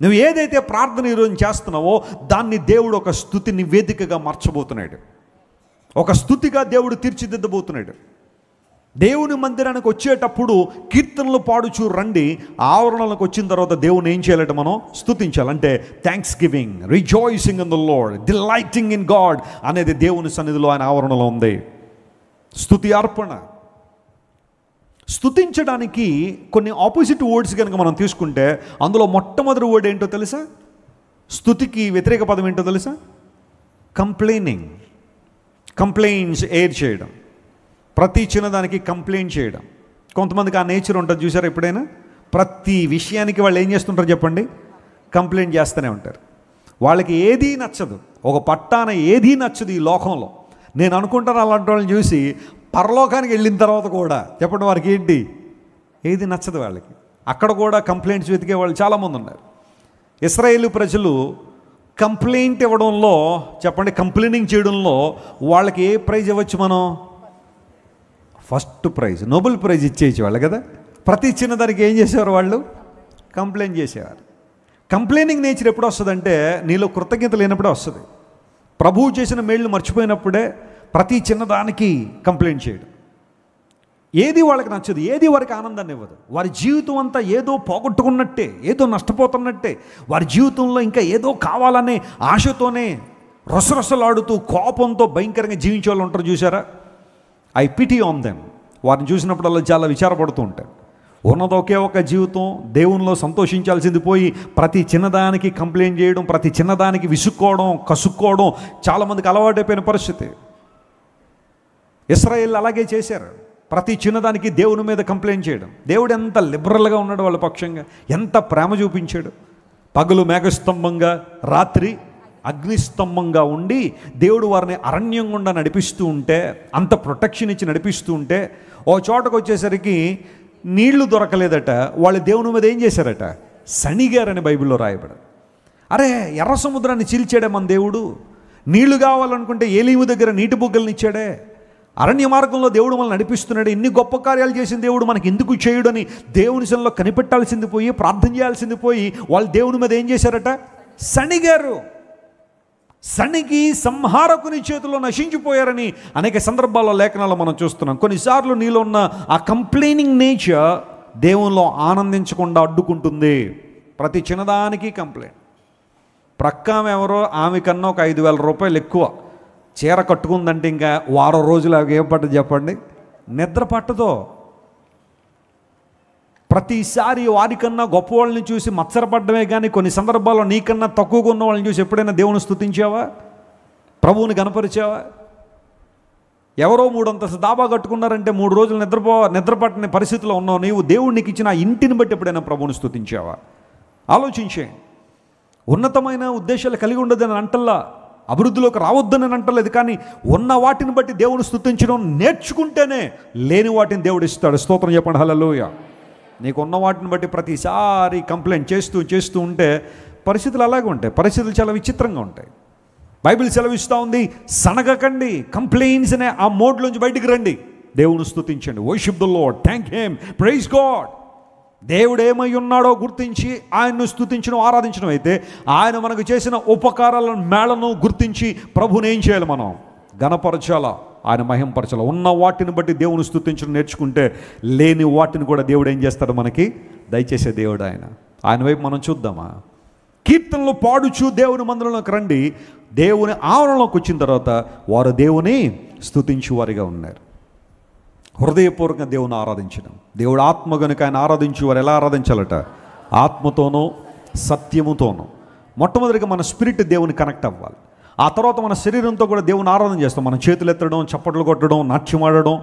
నువ్వు ఏదైతే ప్రార్థన ఈరోజు చేస్తున్నావో దాన్ని దేవుడు ఒక స్తుతి నివేదికగా మార్చబోతున్నాడు. ఒక స్తుతిగా దేవుడు తీర్చిదిద్దబోతున్నాడు. దేవుని మందిరానికి వచ్చేటప్పుడు కీర్తనలు పాడుచు రండి. ఆవరణలకు వచ్చిన తర్వాత దేవుని ఏం చేయాలంటే మనం స్తుతించాలంటే thanksgiving, rejoicing in the Lord, delighting in God అనేది దేవుని సన్నిధిలో ఆయన ఆవరణలో ఉంది. స్తుతి అర్పణ. స్తుతించడానికి కొన్ని ఆపోజిట్ వర్డ్స్ కనుక మనం తీసుకుంటే అందులో మొట్టమొదటి వర్డ్ ఏంటో తెలుసా? స్తుతికి వ్యతిరేక పదం ఏంటో తెలుసా? కంప్లైనింగ్. కంప్లైంట్స్ ఎయిర్ చేయడం, ప్రతి చిన్నదానికి కంప్లైంట్ చేయడం. కొంతమందికి ఆ నేచర్ ఉంటుంది చూసారా? ఎప్పుడైనా ప్రతి విషయానికి వాళ్ళు ఏం చేస్తుంటారు చెప్పండి? కంప్లైంట్ చేస్తూనే ఉంటారు. వాళ్ళకి ఏదీ నచ్చదు, ఒక పట్టాన ఏదీ నచ్చదు ఈ లోకంలో. నేను అనుకుంటాను అలాంటి వాళ్ళని చూసి, పరలోకానికి వెళ్ళిన తర్వాత కూడా చెప్పండి వారికి ఏంటి? ఏది నచ్చదు వాళ్ళకి. అక్కడ కూడా కంప్లైంట్స్ వెతికే వాళ్ళు చాలామంది ఉన్నారు. ఇశ్రాయేలు ప్రజలు కంప్లైంట్ ఇవ్వడంలో, చెప్పండి, కంప్లైనింగ్ చేయడంలో వాళ్ళకి ఏ ప్రైజ్ ఇవ్వచ్చు మనం? ఫస్ట్ ప్రైజ్, నోబెల్ ప్రైజ్ ఇచ్చేసి వాళ్ళు కదా. ప్రతి చిన్నదానికి ఏం చేసేవారు వాళ్ళు? కంప్లైంట్ చేసేవారు. కంప్లైనింగ్ నేచర్ ఎప్పుడు వస్తుందంటే నీలో కృతజ్ఞత లేనప్పుడే వస్తుంది. ప్రభువు చేసిన మేళ్ళు మర్చిపోయినప్పుడే ప్రతి చిన్నదానికి కంప్లైంట్ చేయడం. ఏది వాళ్ళకి నచ్చదు, ఏది వారికి ఆనందాన్ని ఇవ్వదు. వారి జీవితం అంతా ఏదో పోగొట్టుకున్నట్టే, ఏదో నష్టపోతున్నట్టే, వారి జీవితంలో ఇంకా ఏదో కావాలనే ఆశతోనే రసరసలాడుతూ కోపంతో భయంకరంగా జీవించే వాళ్ళు ఉంటారు చూసారా? I pity on them. వారిని చూసినప్పుడల్లా చాలా విచారపడుతూ ఉంటారు. ఉన్నది ఒకే ఒక జీవితం, దేవునిలో సంతోషించాల్సింది పోయి ప్రతి చిన్నదానికి కంప్లైంట్ చేయడం, ప్రతి చిన్నదానికి విసుక్కోవడం, కసుక్కోవడం చాలామందికి అలవాటైపోయిన పరిస్థితి. ఇశ్రాయేల్ అలాగే చేశారు. ప్రతి చిన్నదానికి దేవుని మీద కంప్లైంట్ చేయడం. దేవుడు ఎంత లిబరల్గా ఉన్నాడు వాళ్ళ పక్షంగా, ఎంత ప్రేమ చూపించాడు. పగలు మేఘస్తంభంగా, రాత్రి అగ్నిస్తంభంగా ఉండి దేవుడు వారిని అరణ్యం గుండా నడిపిస్తూ ఉంటే, అంత ప్రొటెక్షన్ ఇచ్చి నడిపిస్తూ ఉంటే, ఓ చోటకు వచ్చేసరికి నీళ్లు దొరకలేదట. వాళ్ళు దేవుని మీద ఏం చేశారట? సణిగారని బైబిల్లో రాయబడి. అరే, ఎర్ర సముద్రాన్ని చీల్చాడే మన దేవుడు. నీళ్లు కావాలనుకుంటే ఏలీము దగ్గర నీటి బుగ్గలను ఇచ్చాడే. అరణ్య మార్గంలో దేవుడు మనల్ని నడిపిస్తున్నాడు. ఇన్ని గొప్ప కార్యాలు చేసిన దేవుడు మనకి ఎందుకు చేయడని దేవుని సన్నిధిలో కనిపెట్టాల్సింది పోయి, ప్రార్థన చేయాల్సింది పోయి, వాళ్ళు దేవుని మీద ఏం చేశారట? సణిగారు. సణిగి సంహారకుని చేతిలో నశించిపోయారని అనేక సందర్భాల్లో లేఖనాల్లో మనం చూస్తున్నాం. కొన్నిసార్లు నీలో ఉన్న ఆ కంప్లైనింగ్ నేచర్ దేవునిలో ఆనందించకుండా అడ్డుకుంటుంది. ప్రతి చిన్నదానికి కంప్లైంట్. ప్రక్కామె ఎవరో, ఆమె కన్నా ఒక 5,000 రూపాయలు ఎక్కువ చీర కట్టుకుందంటే ఇంకా వారం రోజులు అవి ఏం పట్టదు చెప్పండి? నిద్ర పట్టదో. ప్రతిసారి వారికన్నా గొప్ప వాళ్ళని చూసి మత్సరపడ్డమే కానీ కొన్ని సందర్భాల్లో నీకన్నా తక్కువగా ఉన్న వాళ్ళని చూసి ఎప్పుడైనా దేవుని స్తుతించావా? ప్రభువుని గణపరిచావా? ఎవరో 3 అంతస్తు దాబా కట్టుకున్నారంటే 3 రోజులు నిద్రపట్టని పరిస్థితిలో ఉన్నావు. నీవు దేవుడికి ఇచ్చిన ఆ ఇంటిని బట్టి ఎప్పుడైనా ప్రభువుని స్తుతించావా? ఆలోచించే. ఉన్నతమైన ఉద్దేశాలు కలిగి ఉండదని అంటల్లా, అభివృద్ధిలోకి రావద్దని అంటలేదు, కానీ ఉన్న వాటిని బట్టి దేవుని స్తుతించడం నేర్చుకుంటేనే లేని వాటిని దేవుడు ఇస్తాడు. స్తోత్రం చెప్పండి, హల్లెలూయా. నీకు ఉన్న వాటిని బట్టి ప్రతిసారి కంప్లైంట్ చేస్తూ ఉంటే పరిస్థితులు అలాగే ఉంటాయి. పరిస్థితులు చాలా విచిత్రంగా ఉంటాయి. బైబిల్ సెలవిస్తూ ఉంది, సనగకండి, కంప్లైంట్స్ అనే ఆ మోడ్లోంచి బయటికి రండి, దేవుని స్తుతించండి. Worship the Lord, thank him, praise God. దేవుడు ఏమై ఉన్నాడో గుర్తించి ఆయన్ను స్తుతించడం, ఆరాధించడం అయితే, ఆయన మనకు చేసిన ఉపకారాలను మేళను గుర్తించి ప్రభుని ఏం చేయాలి? మనం ఘనపరచాలా, ఆయన మహింపరచాలా. ఉన్న వాటిని బట్టి దేవుని స్తుతించడం నేర్చుకుంటే లేని వాటిని కూడా దేవుడు ఏం చేస్తాడు? మనకి దయచేసే దేవుడు ఆయన. ఆయన వైపు మనం చూద్దామా? కీర్తనలు పాడుచు దేవుని మందిరంలోకి రండి. దేవుని ఆవరణలోకి వచ్చిన తర్వాత వారు దేవుని స్తుతించు వారిగా ఉన్నారు. హృదయపూర్వకంగా దేవుని ఆరాధించడం. దేవుడు ఆత్మ గనుక ఆయన ఆరాధించు వారు ఎలా ఆరాధించాలట? ఆత్మతోనూ సత్యముతోనూ. మొట్టమొదటిగా మన స్పిరిట్ దేవుని కనెక్ట్ అవ్వాలి. ఆ తర్వాత మన శరీరంతో కూడా దేవుని ఆరాధన చేస్తాం. మన చేతులు ఎత్తడం, చప్పట్లు కొట్టడం, నాట్యం ఆడడం,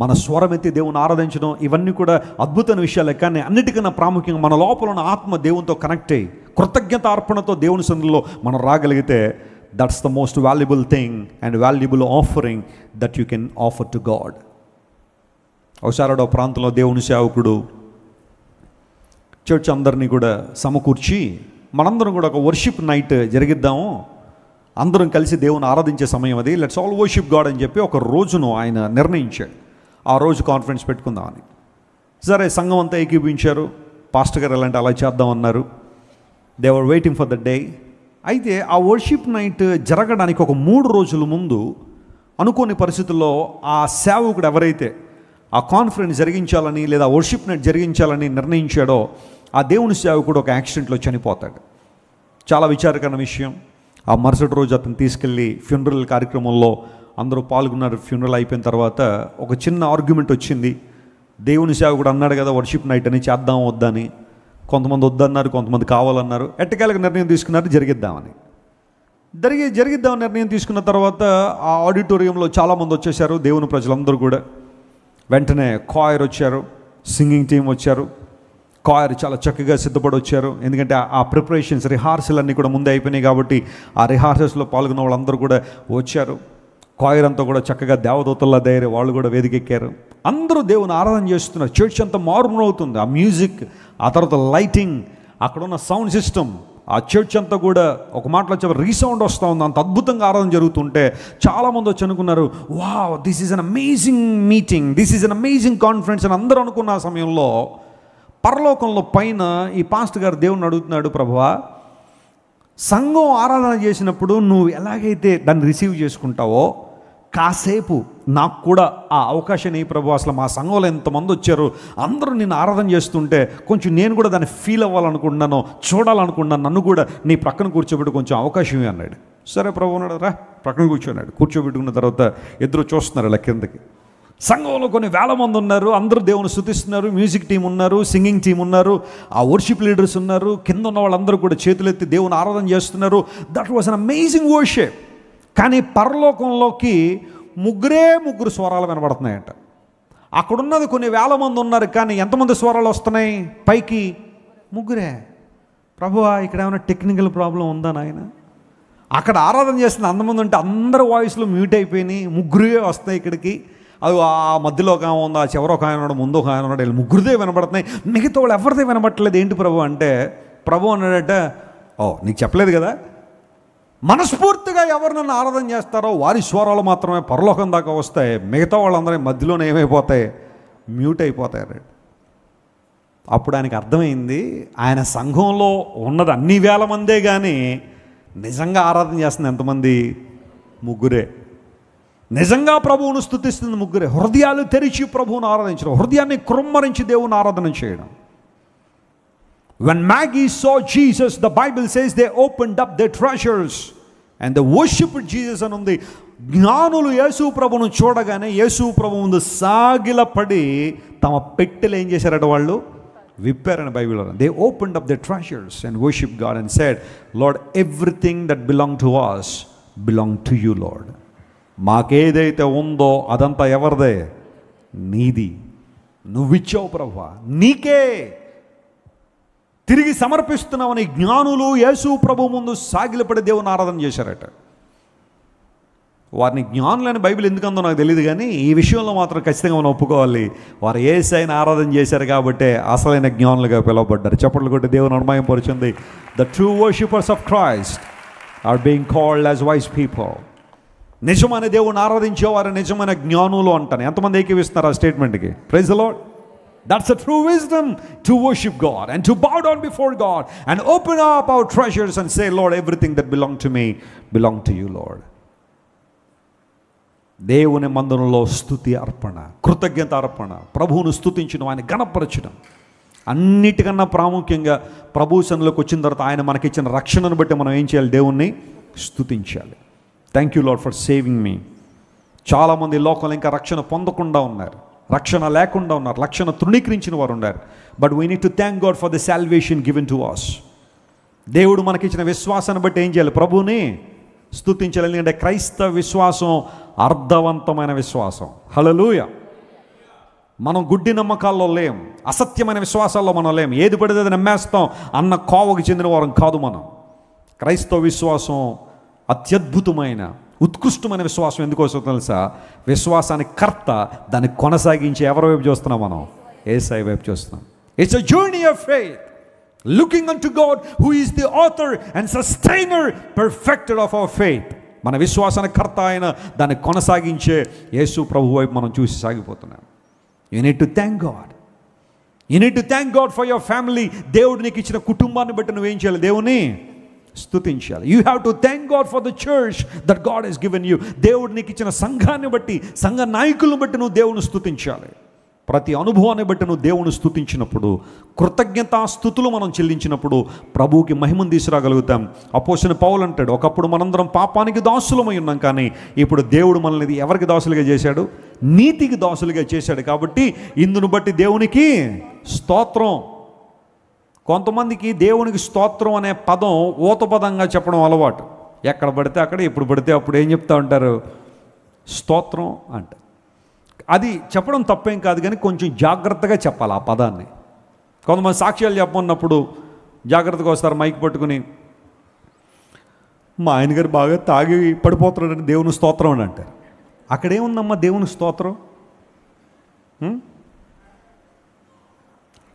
మన స్వరం ఎత్తి దేవుని ఆరాధించడం, ఇవన్నీ కూడా అద్భుతమైన విషయాలే. కానీ అన్నిటికన్నా ప్రాముఖ్యంగా మన లోపల ఉన్న ఆత్మ దేవునితో కనెక్ట్ అయ్యి కృతజ్ఞత అర్పణతో దేవుని సన్నిధిలో మనం రాగలిగితే, that's the most valuable thing and valuable offering that you can offer to God. ఒకసారి ప్రాంతంలో దేవుని సేవకుడు చర్చ్ అందరినీ కూడా సమకూర్చి, మనందరం కూడా ఒక వర్షిప్ నైట్ జరిగిద్దాము, అందరం కలిసి దేవుని ఆరాధించే సమయం అది, లెట్స్ ఆల్ వర్షిప్ గాడ్ అని చెప్పి ఒక రోజును ఆయన నిర్ణయించాడు. ఆ రోజు కాన్ఫరెన్స్ పెట్టుకుందామని. సరే, సంఘం అంతా ఏకీభించారు. పాస్టర్ గారు ఎలాంటి అలా చేద్దామన్నారు. They were waiting for the day. అయితే ఆ వర్షిప్ నైట్ జరగడానికి ఒక 3 రోజుల ముందు అనుకోని పరిస్థితుల్లో ఆ సేవకుడు ఎవరైతే ఆ కాన్ఫరెన్స్ జరిగించాలని లేదా వర్షిప్ నైట్ జరిగించాలని నిర్ణయించాడో ఆ దేవుని సేవకుడు ఒక యాక్సిడెంట్లో చనిపోతాడు. చాలా విచారకరమైన విషయం. ఆ మరుసటి రోజు అతను తీసుకెళ్ళి ఫ్యూనరల్ కార్యక్రమంలో అందరూ పాల్గొన్నారు. ఫ్యూనరల్ అయిపోయిన తర్వాత ఒక చిన్న ఆర్గ్యుమెంట్ వచ్చింది. దేవుని సేవకుడు అన్నాడు కదా వర్షిప్ నైట్ అని, చేద్దాం వద్దని. కొంతమంది వద్దన్నారు, కొంతమంది కావాలన్నారు. ఎట్టకేలకు నిర్ణయం తీసుకున్నారు, జరిగిద్దామని నిర్ణయం తీసుకున్న తర్వాత ఆ ఆడిటోరియంలో చాలామంది వచ్చేసారు, దేవుని ప్రజలందరూ కూడా. వెంటనే కాయర్ వచ్చారు, సింగింగ్ టీం వచ్చారు. కాయర్ చాలా చక్కగా సిద్ధపడి వచ్చారు. ఎందుకంటే ఆ ప్రిపరేషన్స్, రిహార్సల్ అన్నీ కూడా ముందే అయిపోయినాయి కాబట్టి ఆ రిహార్సల్స్లో పాల్గొన్న వాళ్ళందరూ కూడా వచ్చారు. కాయర్ అంతా కూడా చక్కగా దేవదూతల్లా తయారు, వాళ్ళు కూడా వేదికెక్కారు. అందరూ దేవుని ఆరాధన చేస్తున్నారు. చర్చ్ అంతా మారుమవుతుంది. ఆ మ్యూజిక్, ఆ తర్వాత లైటింగ్, అక్కడున్న సౌండ్ సిస్టమ్, ఆ చర్చ్ అంతా కూడా ఒక మాటలో చెప్ప రీసౌండ్ వస్తూ ఉంది. అంత అద్భుతంగా ఆరాధన జరుగుతుంటే చాలామంది వచ్చి అనుకున్నారు, wow, this is an amazing meeting, this is an amazing conference అని అందరూ అనుకున్న సమయంలో పరలోకంలో పైన ఈ పాస్టర్ గారు దేవుని అడుగుతున్నాడు, ప్రభువా, సంఘం ఆరాధన చేసినప్పుడు నువ్వు ఎలాగైతే దాన్ని రిసీవ్ చేసుకుంటావో కాసేపు నాకు కూడా ఆ అవకాశం ఈ ప్రభు. అసలు మా సంఘంలో ఎంతమంది వచ్చారు, అందరూ నిన్ను ఆరాధన చేస్తుంటే కొంచెం నేను కూడా దాన్ని ఫీల్ అవ్వాలనుకుంటున్నాను, చూడాలనుకుంటున్నాను, నన్ను కూడా నీ ప్రక్కన కూర్చోబెట్టి కొంచెం అవకాశం అన్నాడు. సరే ప్రభు అన్నాడు, రా ప్రక్కన కూర్చోన్నాడు. కూర్చోబెట్టుకున్న తర్వాత ఇద్దరు చూస్తున్నారు ఇలా కిందకి. సంఘంలో కొన్ని వేల మంది ఉన్నారు, అందరూ దేవుని స్తుతిస్తున్నారు. మ్యూజిక్ టీం ఉన్నారు, సింగింగ్ టీం ఉన్నారు, ఆ వర్షిప్ లీడర్స్ ఉన్నారు. కింద ఉన్న వాళ్ళందరూ కూడా చేతులెత్తి దేవుని ఆరాధన చేస్తున్నారు. That was an amazing worship. కానీ పరలోకంలోకి 3 స్వరాలు వినబడుతున్నాయంట. అక్కడున్నది కొన్ని వేల మంది ఉన్నారు, కానీ ఎంతమంది స్వరాలు వస్తున్నాయి పైకి? 3. ప్రభువా, ఇక్కడ ఏమైనా టెక్నికల్ ప్రాబ్లం ఉందా నాయన? అక్కడ ఆరాధన చేస్తున్న అంతమంది ఉంటే అందరి వాయిస్లు మ్యూట్ అయిపోయినాయి, 3 వస్తాయి ఇక్కడికి. అది ఆ మధ్యలో ఒక ఆయన ఉంది, ఆ చివరి ఒక ఆయన ఉన్నాడు, ముందు ఒక ఆయన ఉన్నాడు, వీళ్ళు 3 వినబడుతున్నాయి, మిగతా వాళ్ళు ఎవరిదే వినబట్టలేదు. ఏంటి ప్రభు అంటే, ప్రభు అన్నాడట, ఓ నీకు చెప్పలేదు కదా, మనస్ఫూర్తిగా ఎవరు నన్ను ఆరాధన చేస్తారో వారి స్వరాలు మాత్రమే పరలోకం దాకా వస్తాయి, మిగతా వాళ్ళందరూ మధ్యలోనే ఏమైపోతాయి? మ్యూట్ అయిపోతాయి. అప్పుడు ఆయనకి అర్థమైంది, ఆయన సంఘంలో ఉన్నది అన్ని వేల మందే, కానీ నిజంగా ఆరాధన చేస్తుంది ఎంతమంది? 3. నిజంగా ప్రభువును స్తుతిస్తుంది 3. హృదయాలు తెరిచి ప్రభువును ఆరాధించడం, హృదయాన్ని కృమ్మరించి దేవుని ఆరాధన చేయడం. When Maggie saw Jesus, the Bible says they opened up their treasures and they worshipped Jesus అని ఉంది. జ్ఞానులు యేసు ప్రభువును చూడగానే యేసు ప్రభువు ముందు సాగిలపడి తమ పెట్టెలు ఏం చేశారట? వాళ్ళు విప్పారని బైబిల్లో. They opened up the treasures and worship God and said, Lord everything that belong to us belong to you Lord. మాకేదైతే ఉందో అదంతా ఎవరిదే? నీది. నువ్విచ్చావు ప్రభువా, నీకే తిరిగి సమర్పిస్తున్నామని జ్ఞానులు యేసు ప్రభు ముందు సాగిలపడి దేవుని ఆరాధన చేశారట. వారిని జ్ఞానులని బైబిల్ ఎందుకందో నాకు తెలియదు, కానీ ఈ విషయంలో మాత్రం ఖచ్చితంగా మనం ఒప్పుకోవాలి. వారు యేసయ్యని ఆరాధన చేశారు కాబట్టే అసలైన జ్ఞానులుగా పిలువబడ్డారు. చప్పట్లు కొట్టి దేవుని అనుమయంపరుచుంది. The true worshippers of Christ are being called as wise people. నిజమైన దేవుని ఆరాధించేవారు నిజమైన జ్ఞానులు అంటాను. ఎంతమంది ఏకీవిస్తున్నారు ఆ స్టేట్మెంట్కి? Praise the Lord. That's the true wisdom, to worship God and to bow down before God and open up our treasures and say, Lord, everything that belong to me belong to you, Lord. దేవుని మందిరంలో స్తుతి అర్పణ, కృతజ్ఞత అర్పణ, ప్రభువును స్తుతించడం, ఆయన గణపరచడం, అన్నిటికన్నా ప్రాముఖ్యంగా ప్రభు సన్నిధిలోకి వచ్చిన తర్వాత ఆయన మనకిచ్చిన రక్షణను బట్టి మనం ఏం చేయాలి? దేవుణ్ణి స్తుతించాలి. Thank you Lord for saving me. చాలామంది లోకంలో ఇంకా రక్షణ పొందకుండా ఉన్నారు, రక్షణ లేకుండా ఉన్నారు, రక్షణ తృణీకరించిన వారు ఉన్నారు. But we need to thank God for the salvation given to us. దేవుడు మనకిచ్చిన విశ్వాసాన్ని బట్టి ఏం చేయాలి? ప్రభువుని స్తుతించాలి. ఎందుకంటే క్రైస్తవ విశ్వాసం అర్థవంతమైన విశ్వాసం. హల్లెలూయా. మనం గుడ్డి నమ్మకాల్లో లేం, అసత్యమైన విశ్వాసాల్లో మనం లేం, ఏది పడితే అది నమ్మేస్తాం అన్న కోవకు చెందిన వారం కాదు మనం. క్రైస్తవ విశ్వాసం అత్యద్భుతమైన ఉత్కృష్టమైన విశ్వాసం. ఎందుకోసం తెలుసా? విశ్వాసానికి కర్త, దాన్ని కొనసాగించి ఎవరి వైపు చూస్తున్నాం? మనం యేసయ్య వైపు చూస్తున్నాం. It's a journey of faith, looking unto God who is the author and sustainer perfecter of our faith. మన విశ్వాసానికి కర్త ఆయన, దాన్ని కొనసాగించే యేసు ప్రభు వైపు మనం చూసి సాగిపోతున్నాం. You need to thank God. You need to thank God for your family. దేవుడు నీకు ఇచ్చిన కుటుంబాన్ని బట్టి నువ్వేం చేయాలి? దేవుని స్తుతించాలి. You have to thank God for the church that God has given you. దేవుడు నీకు ఇచ్చిన సంఘాన్ని బట్టి, సంఘ నాయకులను బట్టి నువ్వు దేవుని స్తుతించాలి. ప్రతి అనుభవాన్ని బట్టి నువ్వు దేవుని స్తుతించినప్పుడు, కృతజ్ఞతాస్తుతులు మనం చెల్లించినప్పుడు ప్రభువుకి మహిమను తీసుకురాగలుగుతాం. అపోస్తలుడైన పౌలు అంటాడు, ఒకప్పుడు మనందరం పాపానికి దాసులమై ఉన్నాం, కానీ ఇప్పుడు దేవుడు మనల్ని ఎవరికి దాసులుగా చేశాడు? నీతికి దాసులుగా చేశాడు. కాబట్టి ఇందును బట్టి దేవునికి స్తోత్రం. కొంతమందికి దేవునికి స్తోత్రం అనే పదం ఊతపదంగా చెప్పడం అలవాటు. ఎక్కడ పడితే అక్కడ, ఎప్పుడు పడితే అప్పుడు ఏం చెప్తా ఉంటారు? స్తోత్రం అంట. అది చెప్పడం తప్పేం కాదు, కానీ కొంచెం జాగ్రత్తగా చెప్పాలి ఆ పదాన్ని. కొంతమంది సాక్ష్యాలు చెప్పమన్నప్పుడు జాగ్రత్తగా వస్తారు, మైక్ పట్టుకుని, మా ఆయన గారు బాగా తాగి పడిపోతున్నాడని దేవుని స్తోత్రం అని అంటారు. అక్కడేముందమ్మా దేవుని స్తోత్రం?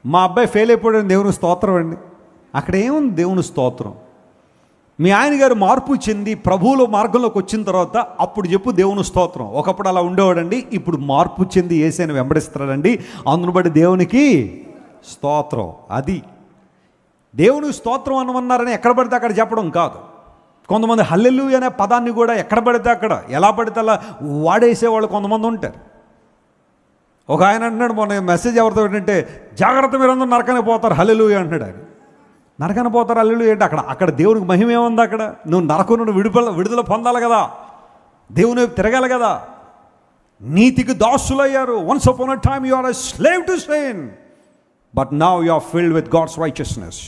మా అబ్బాయి ఫెయిల్ అయిపోయాడని దేవుని స్తోత్రం అండి. అక్కడ ఏముంది దేవుని స్తోత్రం? మీ ఆయన గారు మార్పు చెంది ప్రభువులో మార్గంలోకి వచ్చిన తర్వాత అప్పుడు చెప్పు దేవుని స్తోత్రం. ఒకప్పుడు అలా ఉండేవాడండి, ఇప్పుడు మార్పు చెంది యేసయ్యను వెంబడిస్తున్నాడండి, అందును బట్టి దేవునికి స్తోత్రం. అది దేవునికి స్తోత్రం అనమన్నారని ఎక్కడ పడితే అక్కడ చెప్పడం కాదు. కొంతమంది హల్లెలూయా అనే పదాన్ని కూడా ఎక్కడ పడితే అక్కడ, ఎలా పడితే అలా వాడేసేవాళ్ళు కొంతమంది ఉంటారు. ఒక ఆయన అంటున్నాడు, మొన్న మెసేజ్ ఎవరితో ఏంటంటే, జాగ్రత్త మీరందరూ నరకనే పోతారు హల్లెలూయా అంటున్నాడు. ఆయన నరకన పోతారు హల్లెలూయా అంటే అక్కడ దేవునికి మహిమ ఏముంది? అక్కడ నువ్వు నరకను విడుదల పొందాలి కదా, దేవుని వైపు తిరగాలి కదా. నీతికి దాసులయ్యారు. Once upon a time you are a slave to sin, but now you are filled with God's righteousness.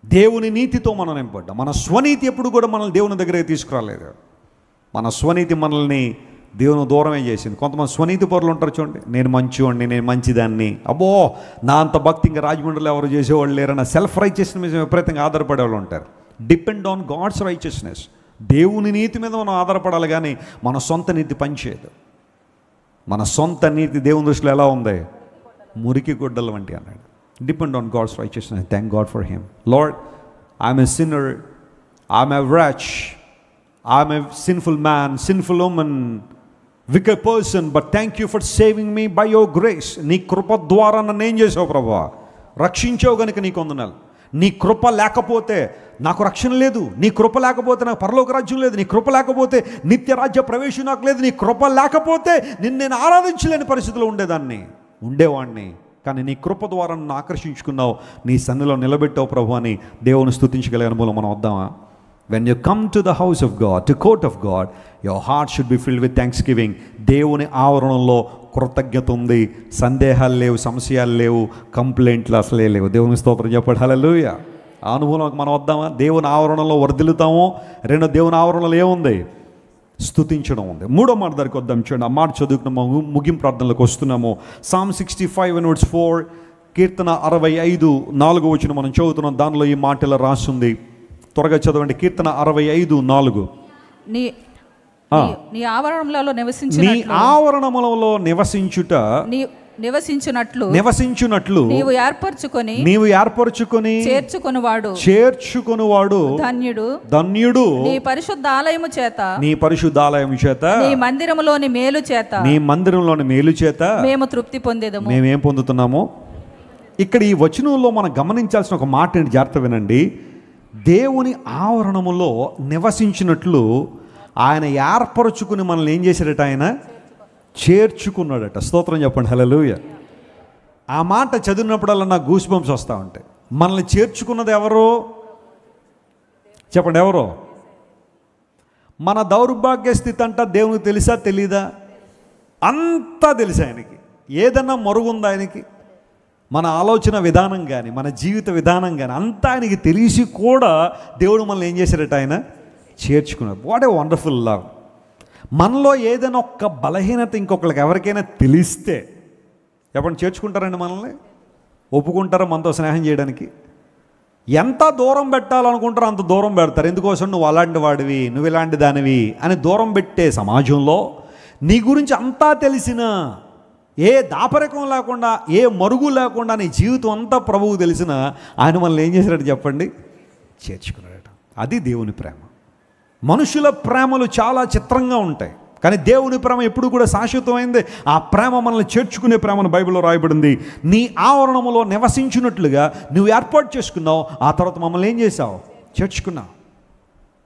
దేవుని నీతితో మనం నింపడ్డాం. మన స్వనీతి ఎప్పుడు కూడా మనల్ని దేవుని దగ్గరికి తీసుకురాలేదు. మన స్వనీతి మనల్ని దేవుని దూరమే చేసింది. కొంతమంది స్వనీతి పరులు ఉంటారు చూడండి, నేను మంచివాడిని, నేను మంచిదాన్ని, అబ్బో నా అంత భక్తి ఇంకా రాజమండ్రిలో ఎవరు చేసేవాళ్ళు లేరన్న సెల్ఫ్ రైచియస్నెస్ మీద విపరీతంగా ఆధారపడే వాళ్ళు ఉంటారు. Depend on God's righteousness. దేవుని నీతి మీద మనం ఆధారపడాలి, కానీ మన సొంత నీతి పనిచేయదు. మన సొంత నీతి దేవుని దృష్టిలో ఎలా ఉంది? మురికి గుడ్డల వంటి అన్నాడు. Depend on God's righteousness. Thank God for him. Lord, I'm a sinner, I'm a wretch, I'm a sinful man, sinful women, wicked person, but thank you for saving me by your grace. నీ కృప ద్వారా నన్ను ఏం చేసావు ప్రభువా? రక్షించావు కనుక నీకు వందనాలు. నీ కృప లేకపోతే నాకు రక్షణ లేదు, నీ కృప లేకపోతే నాకు పరలోక రాజ్యం లేదు, నీ కృప లేకపోతే నిత్య రాజ్య ప్రవేశం నాకు లేదు, నీ కృప లేకపోతే నేను ఆరాధించలేని పరిస్థితిలో ఉండేవాడిని. కానీ నీ కృప ద్వారా నన్ను ఆకర్షించుకున్నావు, నీ సన్నిధిలో నిలబెట్టావు ప్రభు అని దేవుని స్తుతించగలిగే అనుభవం మనం వద్దామా? When you come to the house of God, to court of God, your heart should be filled with thanksgiving. దేవుని ఆవరణంలో కృతజ్ఞత ఉంది, సందేహాలు లేవు, సంశయాలు లేవు, కంప్లైంట్లు అసలే లేవు. దేవుని స్తోత్రం చెప్పండి. హల్లెలూయా. ఆ అనుభవంలోకి మనం వద్దామా? దేవుని ఆవరణలో వర్ధిల్లుతామో. రెండో, దేవుని ఆవరణలో ఏముంది? స్తుతించడం ఉంది. మూడో మాట దగ్గరికి వద్దాం. చూడండి, ఆ మాట చదువుకున్నాము, ముగింపు ప్రార్థనలకు వస్తున్నాము. Psalm 65:4, కీర్తన 65:4 మనం చదువుతున్నాం. దానిలో ఈ మాట ఇలా రాస్తుంది. త్వరగా చదవండి. కీర్తన 65:4. నీ ఆవరణములలో నివసించుట నివసించునట్లు నీవు ఏర్పరచుకొని చేర్చుకొనువాడు ధన్యుడు. నీ పరిశుద్ధ ఆలయము చేత నీ మందిరములోని మేలు చేత మేము తృప్తి పొందేదము. మేమేం పొందుతున్నాము? ఇక్కడ ఈ వచనంలో మనం గమనించాల్సిన ఒక మాట ఏంటి? జాగ్రత్త వినండి. దేవుని ఆవరణములో నివసించినట్లు ఆయన ఏర్పరచుకుని మనల్ని ఏం చేశాడట? ఆయన చేర్చుకున్నాడట. స్తోత్రం చెప్పండి. హల్లెలూయా. ఆ మాట చదివినప్పుడల్లా నాకు గూస్ బంప్స్ వస్తూ ఉంటాయి. మనల్ని చేర్చుకున్నది ఎవరు? చెప్పండి, ఎవరు? మన దౌర్భాగ్య స్థితి అంట దేవునికి తెలుసా తెలీదా? అంతా తెలుసు ఆయనకి. ఏదన్నా మరుగుందా ఆయనకి? మన ఆలోచన విధానం కానీ, మన జీవిత విధానం కానీ అంతా ఆయనకి తెలిసి కూడా దేవుడు మనల్ని ఏం చేశాడట? ఆయన చేర్చుకున్నాడు. What a wonderful love. మనలో ఏదైనా ఒక్క బలహీనత ఇంకొకరికి ఎవరికైనా తెలిస్తే చెప్పండి, చేర్చుకుంటారండి మనల్ని? ఒప్పుకుంటారా మనతో స్నేహం చేయడానికి? ఎంత దూరం పెట్టాలనుకుంటారో అంత దూరం పెడతారు. ఎందుకోసం? నువ్వు అలాంటి వాడివి, నువ్వు ఇలాంటి దానివి అని దూరం పెట్టే సమాజంలో నీ గురించి అంతా తెలిసిన, ఏ దాపరికం లేకుండా, ఏ మరుగు లేకుండా నీ జీవితం అంతా ప్రభువుకు తెలిసిన ఆయన మనల్ని ఏం చేశారట చెప్పండి? చేర్చుకున్నాడట. అది దేవుని ప్రేమ. మనుషుల ప్రేమలు చాలా చిత్రంగా ఉంటాయి, కానీ దేవుని ప్రేమ ఎప్పుడు కూడా శాశ్వతమైంది. ఆ ప్రేమ మనల్ని చేర్చుకునే ప్రేమను బైబిల్లో రాయబడింది. నీ ఆవరణములో నివసించినట్లుగా నువ్వు ఏర్పాటు చేసుకున్నావు. ఆ తర్వాత మమ్మల్ని ఏం చేశావు? చేర్చుకున్నావు.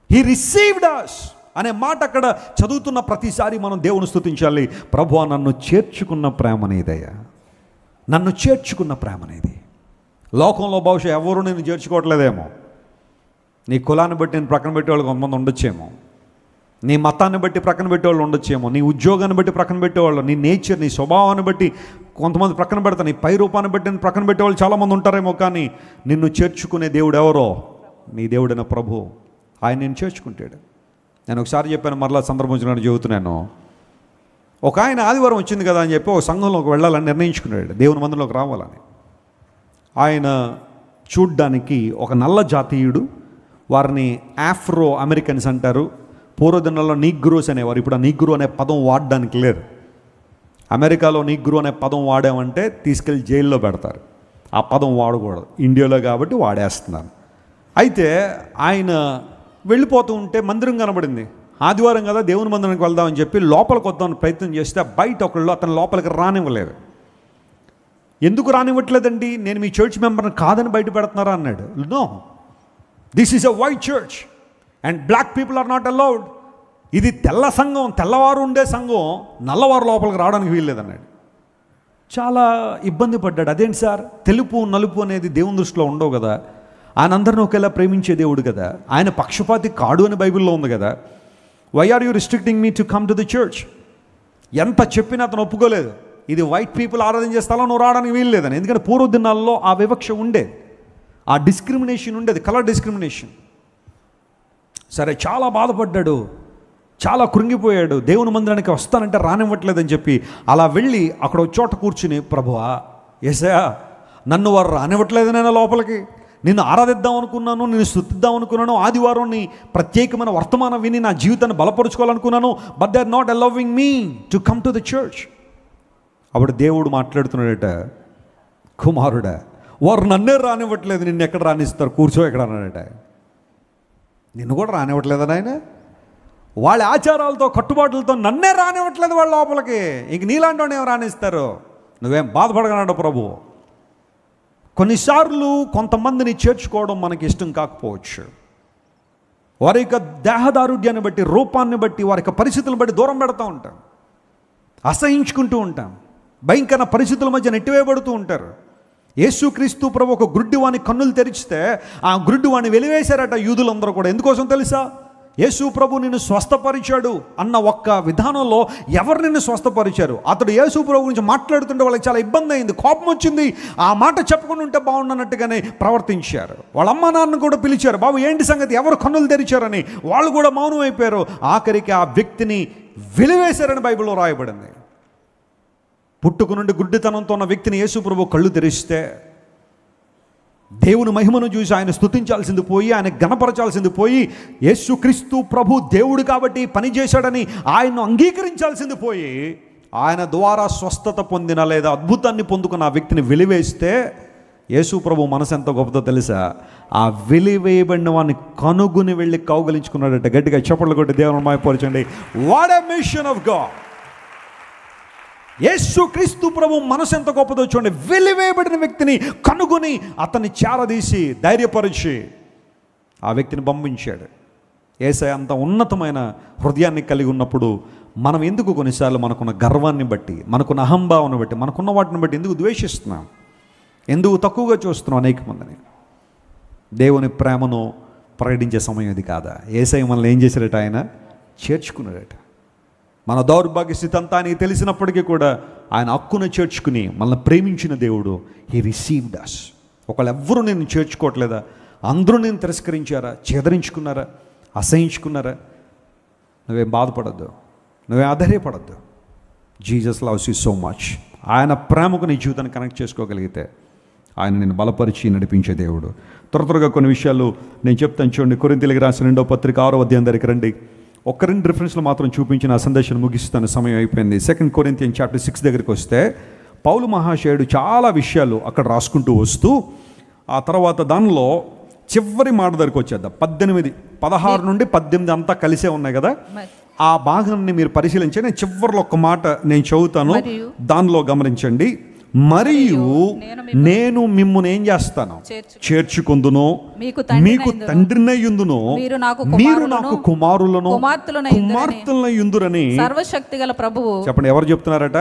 హీ రిసీవ్డ్ us అనే మాట అక్కడ చదువుతున్న ప్రతిసారి మనం దేవుని స్తుతించాలి. ప్రభువా, నన్ను చేర్చుకున్న ప్రేమనేదయ్యా, నన్ను చేర్చుకున్న ప్రేమనేది. లోకంలో బహుశా ఎవరు నేను చేర్చుకోవట్లేదేమో. నీ కులాన్ని బట్టి నేను ప్రక్కన పెట్టేవాళ్ళు కొంతమంది ఉండొచ్చేమో, నీ మతాన్ని బట్టి ప్రక్కన పెట్టేవాళ్ళు ఉండొచ్చేమో, నీ ఉద్యోగాన్ని బట్టి ప్రక్కన పెట్టేవాళ్ళు, నీ నేచర్, నీ స్వభావాన్ని బట్టి కొంతమంది ప్రక్కన పెడతారు, నీ పై రూపాన్ని బట్టి నేను ప్రక్కన పెట్టేవాళ్ళు చాలామంది ఉంటారేమో. కానీ నిన్ను చేర్చుకునే దేవుడు ఎవరో? నీ దేవుడైన ప్రభు. ఆయన నేను చేర్చుకుంటాడు. నేను ఒకసారి చెప్పాను, మరలా సందర్భం చెబుతున్నాను. ఒక ఆయన ఆదివారం వచ్చింది కదా అని చెప్పి ఒక సంఘంలోకి వెళ్ళాలని నిర్ణయించుకున్నాడు, దేవుని మందిరంలోకి రావాలని. ఆయన చూడ్డానికి ఒక నల్ల జాతీయుడు. వారిని ఆఫ్రో అమెరికన్స్ అంటారు. పూర్వదినాల్లో నీగ్రోస్ అనేవారు. ఇప్పుడు ఆ నీగ్రో అనే పదం వాడడానికి లేదు. అమెరికాలో నీగ్రో అనే పదం వాడామంటే తీసుకెళ్ళి జైల్లో పెడతారు. ఆ పదం వాడకూడదు ఇండియాలో, కాబట్టి వాడేస్తున్నారు. అయితే ఆయన వెళ్ళిపోతూ ఉంటే మందిరం కనబడింది. ఆదివారం కదా, దేవుని మందిరానికి వెళ్దామని చెప్పి లోపలికి వద్దామని ప్రయత్నం చేస్తే బయట ఒకళ్ళు అతను లోపలికి రానివ్వలేదు. ఎందుకు రానివ్వట్లేదండి? నేను మీ చర్చ్ మెంబర్ని కాదని బయట పెడుతున్నారా అన్నాడు. No, this is a white church and black people are not allowed. ఇది తెల్ల సంఘం, తెల్లవారు ఉండే సంఘం, నల్లవారు లోపలికి రావడానికి వీల్లేదన్నాడు. చాలా ఇబ్బంది పడ్డాడు. అదేంటి సార్, తెలుపు నలుపు అనేది దేవుని దృష్టిలో ఉండవు కదా, ఆయన అందరిని ఒకేలా ప్రేమించే దేవుడు కదా, ఆయన పక్షపాతి కాడు అని బైబిల్లో ఉంది కదా. Why are you restricting me to come to the church? ఎంత చెప్పినా అతను ఒప్పుకోలేదు. ఇది వైట్ పీపుల్ ఆరాధన చేస్తాలో నువ్వు రావడానికి వీలు లేదని. ఎందుకంటే పూర్వదినాల్లో ఆ వివక్ష ఉండేది, ఆ డిస్క్రిమినేషన్ ఉండేది, కలర్ డిస్క్రిమినేషన్. సరే, చాలా బాధపడ్డాడు, చాలా కృంగిపోయాడు. దేవుని మందిరానికి వస్తానంటే రానివ్వట్లేదని చెప్పి అలా వెళ్ళి అక్కడ ఒక చోట కూర్చుని, ప్రభువా యేసయ్యా, నన్ను వారు రానివ్వట్లేదు, నేను లోపలికి నిన్ను ఆరాధిద్దాం అనుకున్నాను, నిన్ను స్తుతిద్దాం అనుకున్నాను, ఆదివారం నీ ప్రత్యేకమైన వర్తమానం విని నా జీవితాన్ని బలపరుచుకోవాలనుకున్నాను, but they are not allowing me to come to the church. అప్పుడు దేవుడు మాట్లాడుతున్నాడట, కుమారుడా, వారు నన్నే రానివ్వట్లేదు, నిన్ను ఎక్కడ రానిస్తారు, కూర్చో ఎక్కడ అన్నాడట. నిన్ను కూడా రానివ్వట్లేదని ఆయన, వాళ్ళ ఆచారాలతో కట్టుబాట్లతో నన్నే రానివ్వట్లేదు వాళ్ళ లోపలికి, ఇంక నీలాంటి వాడిని ఏం రానిస్తారు, నువ్వేం బాధపడగలడు ప్రభు. కొన్నిసార్లు కొంతమందిని చేర్చుకోవడం మనకి ఇష్టం కాకపోవచ్చు. వారి యొక్క దేహదారుఢ్యాన్ని బట్టి, రూపాన్ని బట్టి, వారి యొక్క పరిస్థితులను బట్టి దూరం పెడతా ఉంటాం, అసహించుకుంటూ ఉంటాం, భయంకర పరిస్థితుల మధ్య నెట్టివేయబడుతూ ఉంటారు. యేసుక్రీస్తు ప్రభు ఒక గుడ్డివాని కన్నులు తెరిచితే ఆ గుడ్డివాని వెలివేశారట యూదులందరూ కూడా. ఎందుకోసం తెలుసా? యేసు ప్రభు నిన్ను స్వస్థపరిచాడు అన్న ఒక్క విధానంలో ఎవరు నిన్ను స్వస్థపరిచారు? అతడు యేసు ప్రభు గురించి మాట్లాడుతుంటే వాళ్ళకి చాలా ఇబ్బంది అయింది, కోపం వచ్చింది. ఆ మాట చెప్పకుండా ఉంటే బాగుండన్నట్టుగానే ప్రవర్తించారు. వాళ్ళ అమ్మ నాన్న కూడా పిలిచారు, బాబు ఏంటి సంగతి, ఎవరు కన్నులు తెరిచారని. వాళ్ళు కూడా మౌనం అయిపోయారు. ఆఖరికి ఆ వ్యక్తిని వెలివేశారని బైబిల్లో రాయబడింది. పుట్టుక నుండి గుడ్డితనంతో ఉన్న వ్యక్తిని యేసు ప్రభు కళ్ళు తెరిస్తే దేవుని మహిమను చూసి ఆయన స్తుతించాల్సింది పోయి, ఆయన గణపరచాల్సింది పోయి, యేసుక్రీస్తు ప్రభు దేవుడు కాబట్టి పని చేశాడని ఆయన్ను అంగీకరించాల్సింది పోయి, ఆయన ద్వారా స్వస్థత పొందిన లేదా అద్భుతాన్ని పొందుకున్న ఆ వ్యక్తిని వెలివేస్తే యేసు ప్రభు మనసు ఎంత గొప్పదో తెలుసా? ఆ వెలివేయబడిన వాడిని కనుగొని వెళ్ళి కౌగలించుకున్నాడట. గట్టిగా చప్పట్లు కొట్టి దేవుని మహిమపరచండి. What a mission of God! Yesukristu ప్రభు మనసు ఎంత గొప్పదో చూడండి. వెలివేయబడిన వ్యక్తిని కనుగొని అతన్ని చేరదీసి ధైర్యపరిచి ఆ వ్యక్తిని పంపించాడు. యేసయ్య అంత ఉన్నతమైన హృదయాన్ని కలిగి ఉన్నప్పుడు మనం ఎందుకు కొన్నిసార్లు మనకున్న గర్వాన్ని బట్టి, మనకున్న అహంభావాన్ని బట్టి, మనకున్న వాటిని బట్టి ఎందుకు ద్వేషిస్తున్నాం, ఎందుకు తక్కువగా చూస్తున్నాం అనేక మందిని? దేవుని ప్రేమను ప్రకటించే సమయం ఇది కాదా? యేసయ్య మనల్ని ఏం చేశాడట? ఆయన చేర్చుకున్నాడట. మన దౌర్భాగ్య స్థితి అంతా ఆయనకి తెలిసినప్పటికీ కూడా ఆయన హక్కును చేర్చుకుని మనల్ని ప్రేమించిన దేవుడు. హీ రిసీవ్డ్ అస్. ఒకళ్ళు ఎవ్వరూ నేను చేర్చుకోవట్లేదా? అందరూ నేను తిరస్కరించారా, చేదరించుకున్నారా, అసహించుకున్నారా? నువ్వేం బాధపడద్దు, నువ్వేం ఆధైర్యపడద్దు. Jesus loves you so much. ఆయన ప్రేమకు నీ జీవితాన్ని కనెక్ట్ చేసుకోగలిగితే ఆయన నేను బలపరిచి నడిపించే దేవుడు. త్వరగా కొన్ని విషయాలు నేను చెప్తాను చూడండి. కొరింథీయులకు రాసిన 2వ పత్రిక 6వ అధ్యాయం దగ్గరికి రండి. ఒక్క 2 రిఫరెన్స్లు మాత్రం చూపించిన ఆ సందేశాన్ని ముగిస్తాను, సమయం అయిపోయింది. 2 కొరింథియన్స్ చాప్టర్ 6 దగ్గరికి వస్తే పౌలు మహాశయుడు చాలా విషయాలు అక్కడ రాసుకుంటూ వస్తూ ఆ తర్వాత దానిలో చివరి మాట దగ్గరికి వచ్చేద్దాం. 16 నుండి 18 అంతా కలిసే ఉన్నాయి కదా, ఆ భాగాన్ని మీరు పరిశీలించి నేను చివరిలో ఒక మాట నేను చదువుతాను, దానిలో గమనించండి. మరియు నేను మిమ్మును ఏం చేస్తాను? చేర్చుకుందును, మీకు తండ్రినయ్యుందును, మీరు నాకు కుమారులను కుమార్తెలనయ్యుందురని సర్వశక్తిగల ప్రభువు. చెప్పండి, ఎవరు చెప్తున్నారట?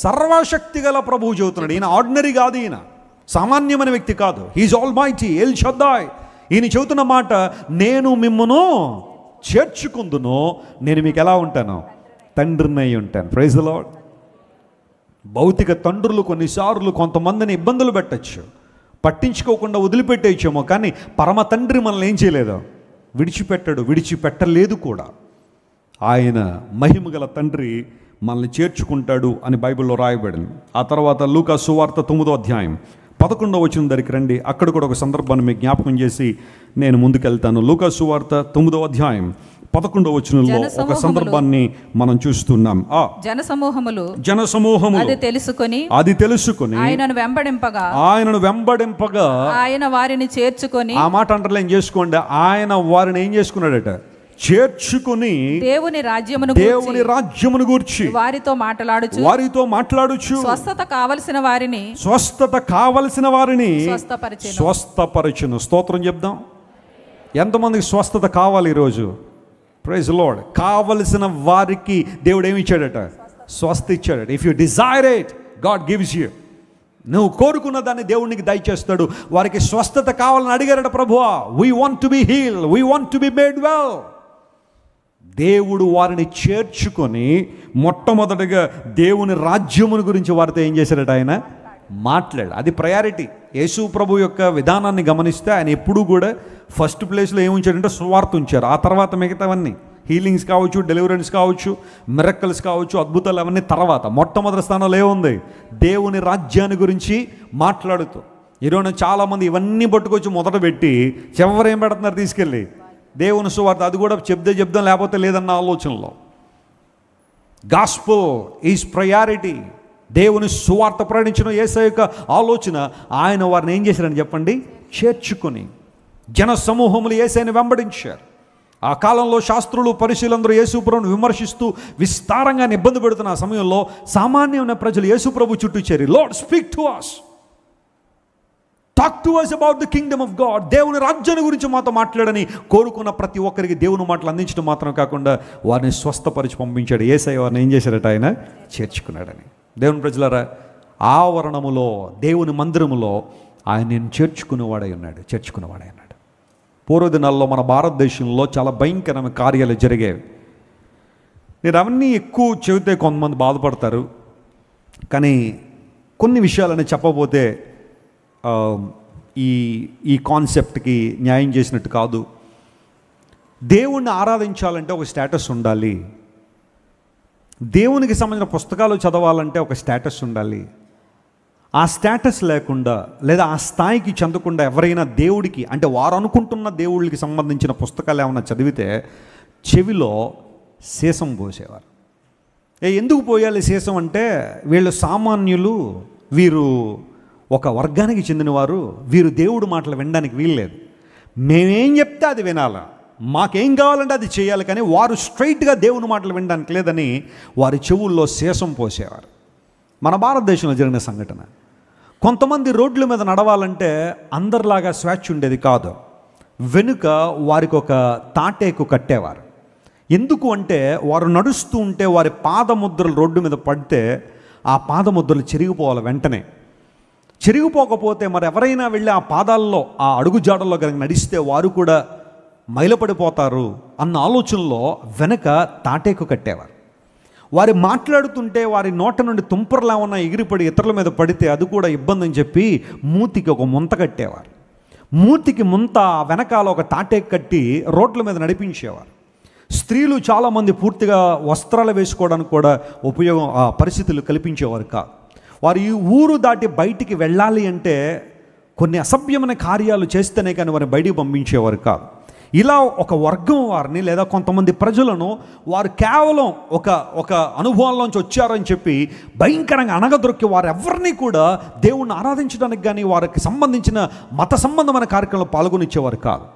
సర్వశక్తిగల ప్రభువు చెబుతున్నాడు. ఈయన ఆర్డినరీ కాదు, ఈయన సామాన్యమైన వ్యక్తి కాదు. He is almighty, El Shaddai. ఈయన చెబుతున్న మాట, నేను మిమ్మును చేర్చుకుందును, నేను మీకు ఎలా ఉంటాను? తండ్రినై ఉంటాను. Praise the Lord. భౌతిక తండ్రులు కొన్నిసార్లు కొంతమందిని ఇబ్బందులు పెట్టచ్చు, పట్టించుకోకుండా వదిలిపెట్టేయచ్చేమో, కానీ పరమ తండ్రి మనల్ని ఏం చేయలేదు? విడిచిపెట్టాడు, విడిచిపెట్టలేదు కూడా. ఆయన మహిమగల తండ్రి మనల్ని చేర్చుకుంటాడు అని బైబిల్లో రాయబడింది. ఆ తర్వాత లూకా సువార్త 9వ అధ్యాయం 11వ వచనం దగ్గరికి రండి. అక్కడ కూడా ఒక సందర్భాన్ని మీకు జ్ఞాపకం చేసి నేను ముందుకెళ్తాను. లూకా సువార్త 9వ అధ్యాయం 11వ వచనంలో ఒక సందర్భాన్ని మనం చూస్తున్నాం. జనసమూహములు అది తెలుసుకొని ఆయనను వెంబడింపగా ఆయన వారిని చేర్చుకొని, ఆ మాట అండర్లైన్ చేసుకోండి, ఆయన వారిని ఏం చేసుకున్నాడట? చేర్చుకుని దేవుని రాజ్యమును గూర్చి వారితో మాట్లాడుచు స్వస్థత కావలసిన వారిని స్వస్థపరచును. స్తోత్రం చెప్దాం. ఎంతమందికి స్వస్థత కావాలి ఈరోజు? Praise Lord. కావలసిన వారికి దేవుడు ఏమి ఇచ్చాడట? స్వస్థ ఇచ్చాడట. If you desire it, God gives you. నువ్వు కోరుకున్న దాన్ని దేవునికి దయచేస్తాడు. వారికి స్వస్థత కావాలని అడిగారట ప్రభువా. We want to be healed, we want to be made well. దేవుడు వారిని చేర్చుకొని మొట్టమొదటిగా దేవుని రాజ్యమును గురించి వారితో ఏం చేశాడట? ఆయన మాట్లాడు. అది ప్రయారిటీ. యేసు ప్రభు యొక్క విధానాన్ని గమనిస్తే ఆయన ఎప్పుడూ కూడా ఫస్ట్ ప్లేస్లో ఏమి ఉంచాడంటే సువార్త ఉంచారు. ఆ తర్వాత మిగతావన్నీ హీలింగ్స్ కావచ్చు, డెలివరెన్స్ కావచ్చు, మిరక్కల్స్ కావచ్చు, అద్భుతాలు అవన్నీ తర్వాత. మొట్టమొదటి స్థానంలో ఏముంది? దేవుని రాజ్యాన్ని గురించి మాట్లాడుతూ. ఈరోజు చాలామంది ఇవన్నీ పట్టుకొచ్చి మొదట పెట్టి చివరి ఏం పెడుతున్నారు? తీసుకెళ్ళి దేవుని సువార్త. అది కూడా చెప్దాం లేకపోతే లేదన్న ఆలోచనలో. Gospel is priority. దేవుని సువార్త ప్రకటించిన యేసయ్య యొక్క ఆలోచన. ఆయన వారిని ఏం చేశారని చెప్పండి? చేర్చుకొని. జన సమూహములు యేసయ్యను వెంబడించారు. ఆ కాలంలో శాస్త్రులు, పరిశీలందరూ యేసుప్రభును విమర్శిస్తూ విస్తారంగా ఇబ్బంది పెడుతున్న ఆ సమయంలో సామాన్యమైన ప్రజలు యేసుప్రభు చుట్టూ చేరి, lord speak to us, talk to us about the Kingdom of God. దేవుని రాజ్యాన్ని గురించి మాతో మాట్లాడని కోరుకున్న ప్రతి ఒక్కరికి దేవుని మాటలు అందించడం మాత్రం కాకుండా వారిని స్వస్థపరిచి పంపించాడు. యేసయ్య వారిని ఏం చేశారట? ఆయన చేర్చుకున్నాడని. దేవుని ప్రజలారా, ఆవరణములో, దేవుని మందిరములో ఆయన నేను చేర్చుకునేవాడై ఉన్నాడు. పూర్వదినాల్లో మన భారతదేశంలో చాలా భయంకరమైన కార్యాలు జరిగేవి. నేను అవన్నీ ఎక్కువ చెబితే కొంతమంది బాధపడతారు, కానీ కొన్ని విషయాలని చెప్పబోతే ఈ కాన్సెప్ట్కి న్యాయం చేసినట్టు కాదు. దేవుణ్ణి ఆరాధించాలంటే ఒక స్టేటస్ ఉండాలి. దేవునికి సంబంధించిన పుస్తకాలు చదవాలంటే ఒక స్టేటస్ ఉండాలి. ఆ స్టేటస్ లేకుండా లేదా ఆ స్థాయికి చెందకుండా ఎవరైనా దేవుడికి, అంటే వారు అనుకుంటున్న దేవుళ్ళకి సంబంధించిన పుస్తకాలు ఏమైనా చదివితే చెవిలో సీసం పోసేవారు. ఎందుకు పోయాలి సీసం అంటే, వీళ్ళు సామాన్యులు, వీరు ఒక వర్గానికి చెందినవారు, వీరు దేవుడు మాటలు వినడానికి వీల్లేదు, మేమేం చెప్తే అది వినాలా, మాకేం కావాలంటే అది చేయాలి, కానీ వారు స్ట్రైట్గా దేవుని మాటలు వినడానికి లేదని వారి చెవుల్లో సీసం పోసేవారు. మన భారతదేశంలో జరిగిన సంఘటన. కొంతమంది రోడ్ల మీద నడవాలంటే అందరిలాగా స్వేచ్ఛ ఉండేది కాదు. వెనుక వారికి ఒక తాటేకు కట్టేవారు. ఎందుకు అంటే వారు నడుస్తూ ఉంటే వారి పాదముద్రలు రోడ్డు మీద పడితే ఆ పాదముద్రలు చెరిగిపోవాలి. వెంటనే చెరిగిపోకపోతే మరి ఎవరైనా వెళ్ళి ఆ పాదాల్లో, ఆ అడుగుజాడల్లో కనుక నడిస్తే వారు కూడా మైలపడిపోతారు అన్న ఆలోచనలో వెనక తాటేకు కట్టేవారు. వారు మాట్లాడుతుంటే వారి నోట నుండి తుంపర్లా ఉన్న ఎగిరిపడి ఇతరుల మీద పడితే అది కూడా ఇబ్బంది అని చెప్పి మూతికి ఒక ముంత కట్టేవారు. మూతికి ముంత వెనకాల ఒక తాటేకు కట్టి రోడ్ల మీద నడిపించేవారు. స్త్రీలు చాలామంది పూర్తిగా వస్త్రాలు వేసుకోవడానికి కూడా పరిస్థితులు కల్పించేవారు కాదు. వారు ఈ ఊరు దాటి బయటికి వెళ్ళాలి అంటే కొన్ని అసభ్యమైన కార్యాలు చేస్తేనే కానీ వారిని బయటికి పంపించేవారు కాదు. ఇలా ఒక వర్గం వారిని లేదా కొంతమంది ప్రజలను వారు కేవలం ఒక అనుభవంలోంచి వచ్చారని చెప్పి భయంకరంగా అణగదొరికి వారు ఎవరిని కూడా దేవుణ్ణి ఆరాధించడానికి కానీ వారికి సంబంధించిన మత సంబంధమైన కార్యక్రమంలో పాల్గొనిచ్చేవారు కాదు.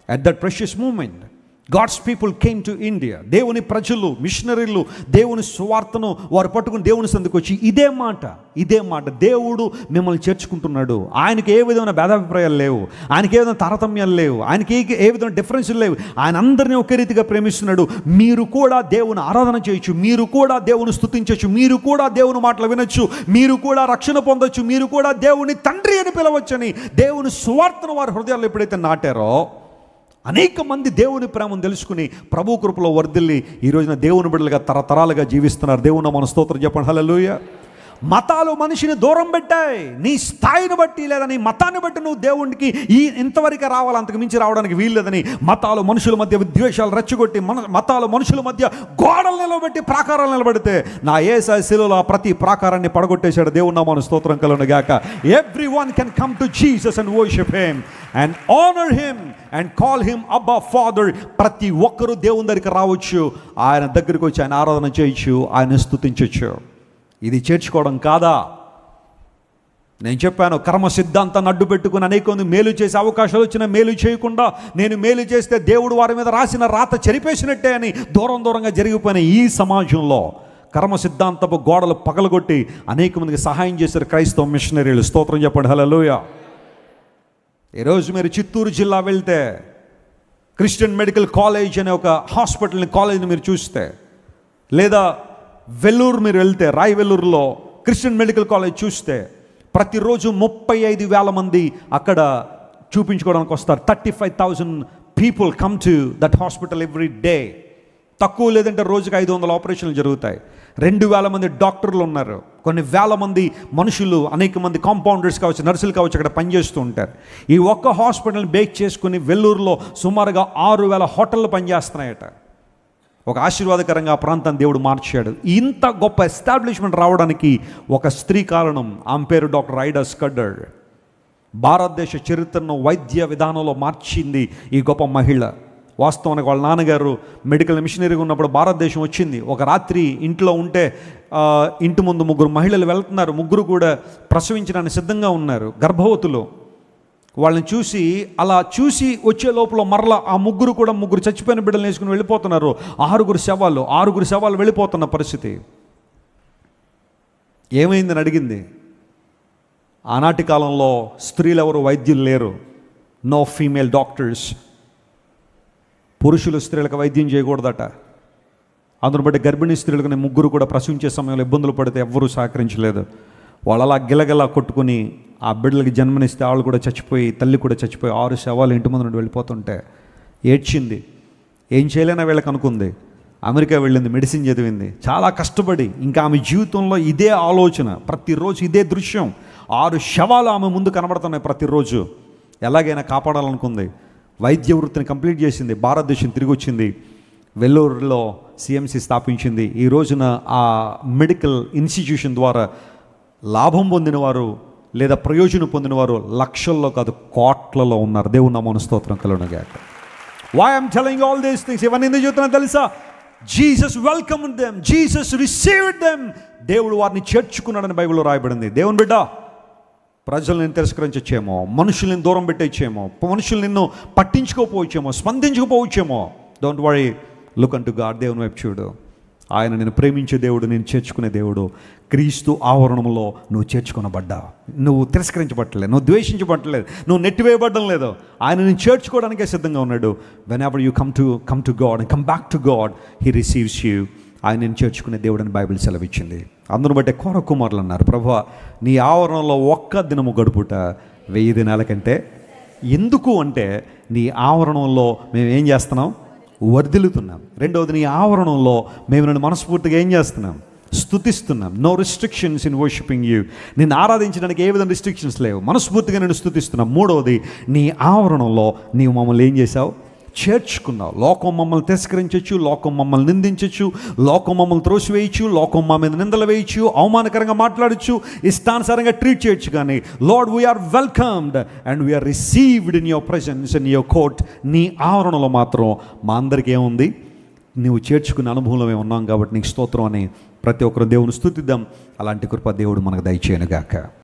At that precious moment God's people came to India. దేవుని ప్రజలు, మిషనరీలు దేవుని సువార్తను వారు పట్టుకుని దేవుని సందుకు వచ్చి ఇదే మాట, దేవుడు మిమ్మల్ని చేర్చుకుంటున్నాడు, ఆయనకి ఏ విధమైన భేదాభిప్రాయాలు లేవు, ఆయనకి ఏ విధమైన తారతమ్యాలు లేవు, ఆయనకి ఏ విధమైన డిఫరెన్స్లు లేవు, ఆయన అందరినీ ఒకే రీతిగా ప్రేమిస్తున్నాడు, మీరు కూడా దేవుని ఆరాధన చేయొచ్చు, మీరు కూడా దేవుని స్తుతించవచ్చు, మీరు కూడా దేవుని మాటలు వినొచ్చు, మీరు కూడా రక్షణ పొందొచ్చు, మీరు కూడా దేవుని తండ్రి అని పిలవచ్చని దేవుని సువార్తను వారి హృదయాల్లో ఎప్పుడైతే నాటారో అనేక మంది దేవుని ప్రేమను తెలుసుకుని ప్రభు కృపలో వర్ధిల్లి ఈ రోజున దేవుని బిడ్డలుగా తరతరాలుగా జీవిస్తున్నారు. దేవుని మన స్తోత్రం చెప్పండి. హల్లెలూయా. మతాలు మనిషిని దూరం పెట్టాయి. నీ స్థాయిని బట్టి లేదా నీ మతాన్ని బట్టి నువ్వు దేవునికి ఇంతవరకు రావాలి, అంతకు మించి రావడానికి వీల్లేదని మతాలు మనుషుల మధ్య విద్వేషాలు రెచ్చగొట్టి మతాలు మనుషుల మధ్య గోడలు నిలబెట్టి ప్రాకారాలు నిలబెడితే నా యేసు శిలువలో ప్రతి ప్రాకారాన్ని పడగొట్టేశాడు. దేవుని నామమున స్తోత్రం కలుగును గాక. Everyone can come to Jesus and worship him and honour him and call him అబ్బా ఫాదర్. ప్రతి ఒక్కరూ దేవుని దగ్గరికి రావచ్చు, ఆయన దగ్గరికి వచ్చి ఆయన ఆరాధన చేయొచ్చు, ఆయన స్తుతించవచ్చు. ఇది చేర్చుకోవడం కాదా? నేను చెప్పాను, కర్మ సిద్ధాంతాన్ని అడ్డు పెట్టుకుని అనేక మంది మేలు చేసే అవకాశాలు వచ్చినా మేలు చేయకుండా నేను మేలు చేస్తే దేవుడు వారి మీద రాసిన రాత చెరిపేసినట్టే అని దూరంగా జరిగిపోయిన ఈ సమాజంలో కర్మ సిద్ధాంతపు గోడలు పగలగొట్టి అనేక మందికి సహాయం చేశారు క్రైస్తవ మిషనరీలు. స్తోత్రం చెప్పండి. హల్లెలూయా. ఈరోజు మీరు చిత్తూరు జిల్లా వెళ్తే క్రిస్టియన్ మెడికల్ కాలేజ్ అనే ఒక కాలేజ్ని మీరు చూస్తే, లేదా వెల్లూరు మీరు వెళ్తే రాయవెల్లూరులో క్రిస్టియన్ మెడికల్ కాలేజ్ చూస్తే ప్రతిరోజు 35,000 మంది అక్కడ చూపించుకోవడానికి వస్తారు. 35,000 people come to that hospital every day. తక్కువ లేదంటే రోజుకి 500 ఆపరేషన్లు జరుగుతాయి. 2,000 మంది డాక్టర్లు ఉన్నారు, కొన్ని వేల మంది మనుషులు, అనేక మంది కాంపౌండర్స్ కావచ్చు, నర్సులు కావచ్చు అక్కడ పనిచేస్తూ ఉంటారు. ఈ ఒక్క హాస్పిటల్ని బేక్ చేసుకుని వెల్లూరులో సుమారుగా 6,000 హోటళ్ళు పనిచేస్తున్నాయట. ఒక ఆశీర్వాదకరంగా ఆ ప్రాంతాన్ని దేవుడు మార్చాడు. ఇంత గొప్ప ఎస్టాబ్లిష్మెంట్ రావడానికి ఒక స్త్రీ కారణం. ఆమె పేరు డాక్టర్ ఐడా స్కడ్డర్. భారతదేశ చరిత్రను వైద్య విధానంలో మార్చింది ఈ గొప్ప మహిళ. వాస్తవానికి వాళ్ళ నాన్నగారు మెడికల్ మిషనరీగా ఉన్నప్పుడు భారతదేశం వచ్చింది. ఒక రాత్రి ఇంట్లో ఉంటే ఇంటి ముందు 3 మహిళలు వెళ్తున్నారు. 3 కూడా ప్రసవించడానికి సిద్ధంగా ఉన్నారు, గర్భవతులు. వాళ్ళని అలా చూసి వచ్చే లోపల మరలా ఆ 3 కూడా 3 చచ్చిపోయిన బిడ్డలు వేసుకుని వెళ్ళిపోతున్నారు. 6 శవాలు వెళ్ళిపోతున్న పరిస్థితి. ఏమైందని అడిగింది. ఆనాటి కాలంలో స్త్రీలు ఎవరు వైద్యులు లేరు, నో ఫీమేల్ డాక్టర్స్. పురుషులు స్త్రీలకు వైద్యం చేయకూడదట. అందును బట్టి గర్భిణీ స్త్రీలకు 3 కూడా ప్రసవించే సమయంలో ఇబ్బందులు పడితే ఎవ్వరూ సహకరించలేదు. వాళ్ళు అలా గిలగిలా కొట్టుకుని ఆ బిడ్డలకి జన్మనిస్తే వాళ్ళు కూడా చచ్చిపోయి, తల్లి కూడా చచ్చిపోయి 6 శవాలు ఇంటి ముందు నుండి వెళ్ళిపోతుంటే ఏడ్చింది. ఏం చేయలేనా వీళ్ళకి అనుకుంది. అమెరికా వెళ్ళింది, మెడిసిన్ చదివింది, చాలా కష్టపడి. ఇంకా ఆమె జీవితంలో ఇదే ఆలోచన, ప్రతిరోజు ఇదే దృశ్యం. 6 శవాలు ఆమె ముందు కనబడుతున్నాయి ప్రతిరోజు. ఎలాగైనా కాపాడాలనుకుంది. వైద్య వృత్తిని కంప్లీట్ చేసింది, భారతదేశం తిరిగి వచ్చింది, వెల్లూరులో సిఎంసి స్థాపించింది. ఈ రోజున ఆ మెడికల్ ఇన్స్టిట్యూషన్ ద్వారా లాభం పొందినవారు లేదా ప్రయోజనం పొందినవారు లక్షల్లో కాదు కోట్లలో ఉన్నారు. దేవుని నామమున స్తోత్రం కలుగునుగాక. Why I'm telling all these things? ఇవన్నీ ఎందుకు చెప్తున్నా తెలుసా? Jesus welcomed them, Jesus received them. దేవుడు వారిని చేర్చుకున్నాడని బైబిల్లో రాయబడింది. దేవుని బిడ్డ, ప్రజలు నిన్ను తిరస్కరించచ్చేమో, మనుషుల్ని దూరం పెట్టేచ్చేమో, మనుషులు నిన్ను పట్టించుకోపోవచ్చేమో, స్పందించకపోవచ్చేమో. Don't worry, look unto God. దేవుని వైపు చూడు. ఆయన నిన్ను ప్రేమించే దేవుడు, నేను చేర్చుకునే దేవుడు. క్రీస్తు ఆవరణంలో నువ్వు చేర్చుకునబడ్డా. నువ్వు తిరస్కరించబట్టలేదు, నువ్వు ద్వేషించబట్టలేదు, నువ్వు నెట్టివేయబడ్డం లేదు. ఆయన నేను చేర్చుకోవడానికే సిద్ధంగా ఉన్నాడు. When ever you come to God and come back to God, he receives you. ఆయన నేను చేర్చుకునే దేవుడు అని బైబిల్ సెలవిచ్చింది. అందును బట్టే కోర కుమారులు అన్నారు, ప్రభువా నీ ఆవరణలో ఒక్క దినము గడుపుట 1000 దినాల కంటే. ఎందుకు అంటే నీ ఆవరణంలో మేము ఏం చేస్తున్నాం? వర్ధిల్లుతున్నాం. రెండవది, నీ ఆవరణంలో మేము నన్ను మనస్ఫూర్తిగా ఏం చేస్తున్నాం? స్తుతిస్తున్నాం. No restrictions in worshipping you. నిన్ను ఆరాధించడానికి ఏ విధంగా రిస్ట్రిక్షన్స్ లేవు, మనస్ఫూర్తిగా నేను స్తుతిస్తున్నాం. మూడవది, నీ ఆవరణంలో నీవు మమ్మల్ని ఏం చేశావు? చేర్చుకున్నావు. లోకం మమ్మల్ని తిరస్కరించవచ్చు, లోకం మమ్మల్ని నిందించవచ్చు, లోకం మమ్మల్ని త్రోసివేయచ్చు, లోకం మా మీద నిందలు వేయచ్చు, అవమానకరంగా మాట్లాడచ్చు, ఇష్టానుసారంగా ట్రీట్ చేయొచ్చు. కానీ Lord, we are welcomed and we are received in your presence, in your court. నీ ఆవరణలో మాత్రం మా అందరికీ ఏముంది? నువ్వు చేర్చుకునే అనుభవంలో మేము ఉన్నాం కాబట్టి నీకు స్తోత్రం అని ప్రతి ఒక్కరు దేవుని స్తుతిద్దాం. అలాంటి కృప దేవుడు మనకు దయచేయనుగాక.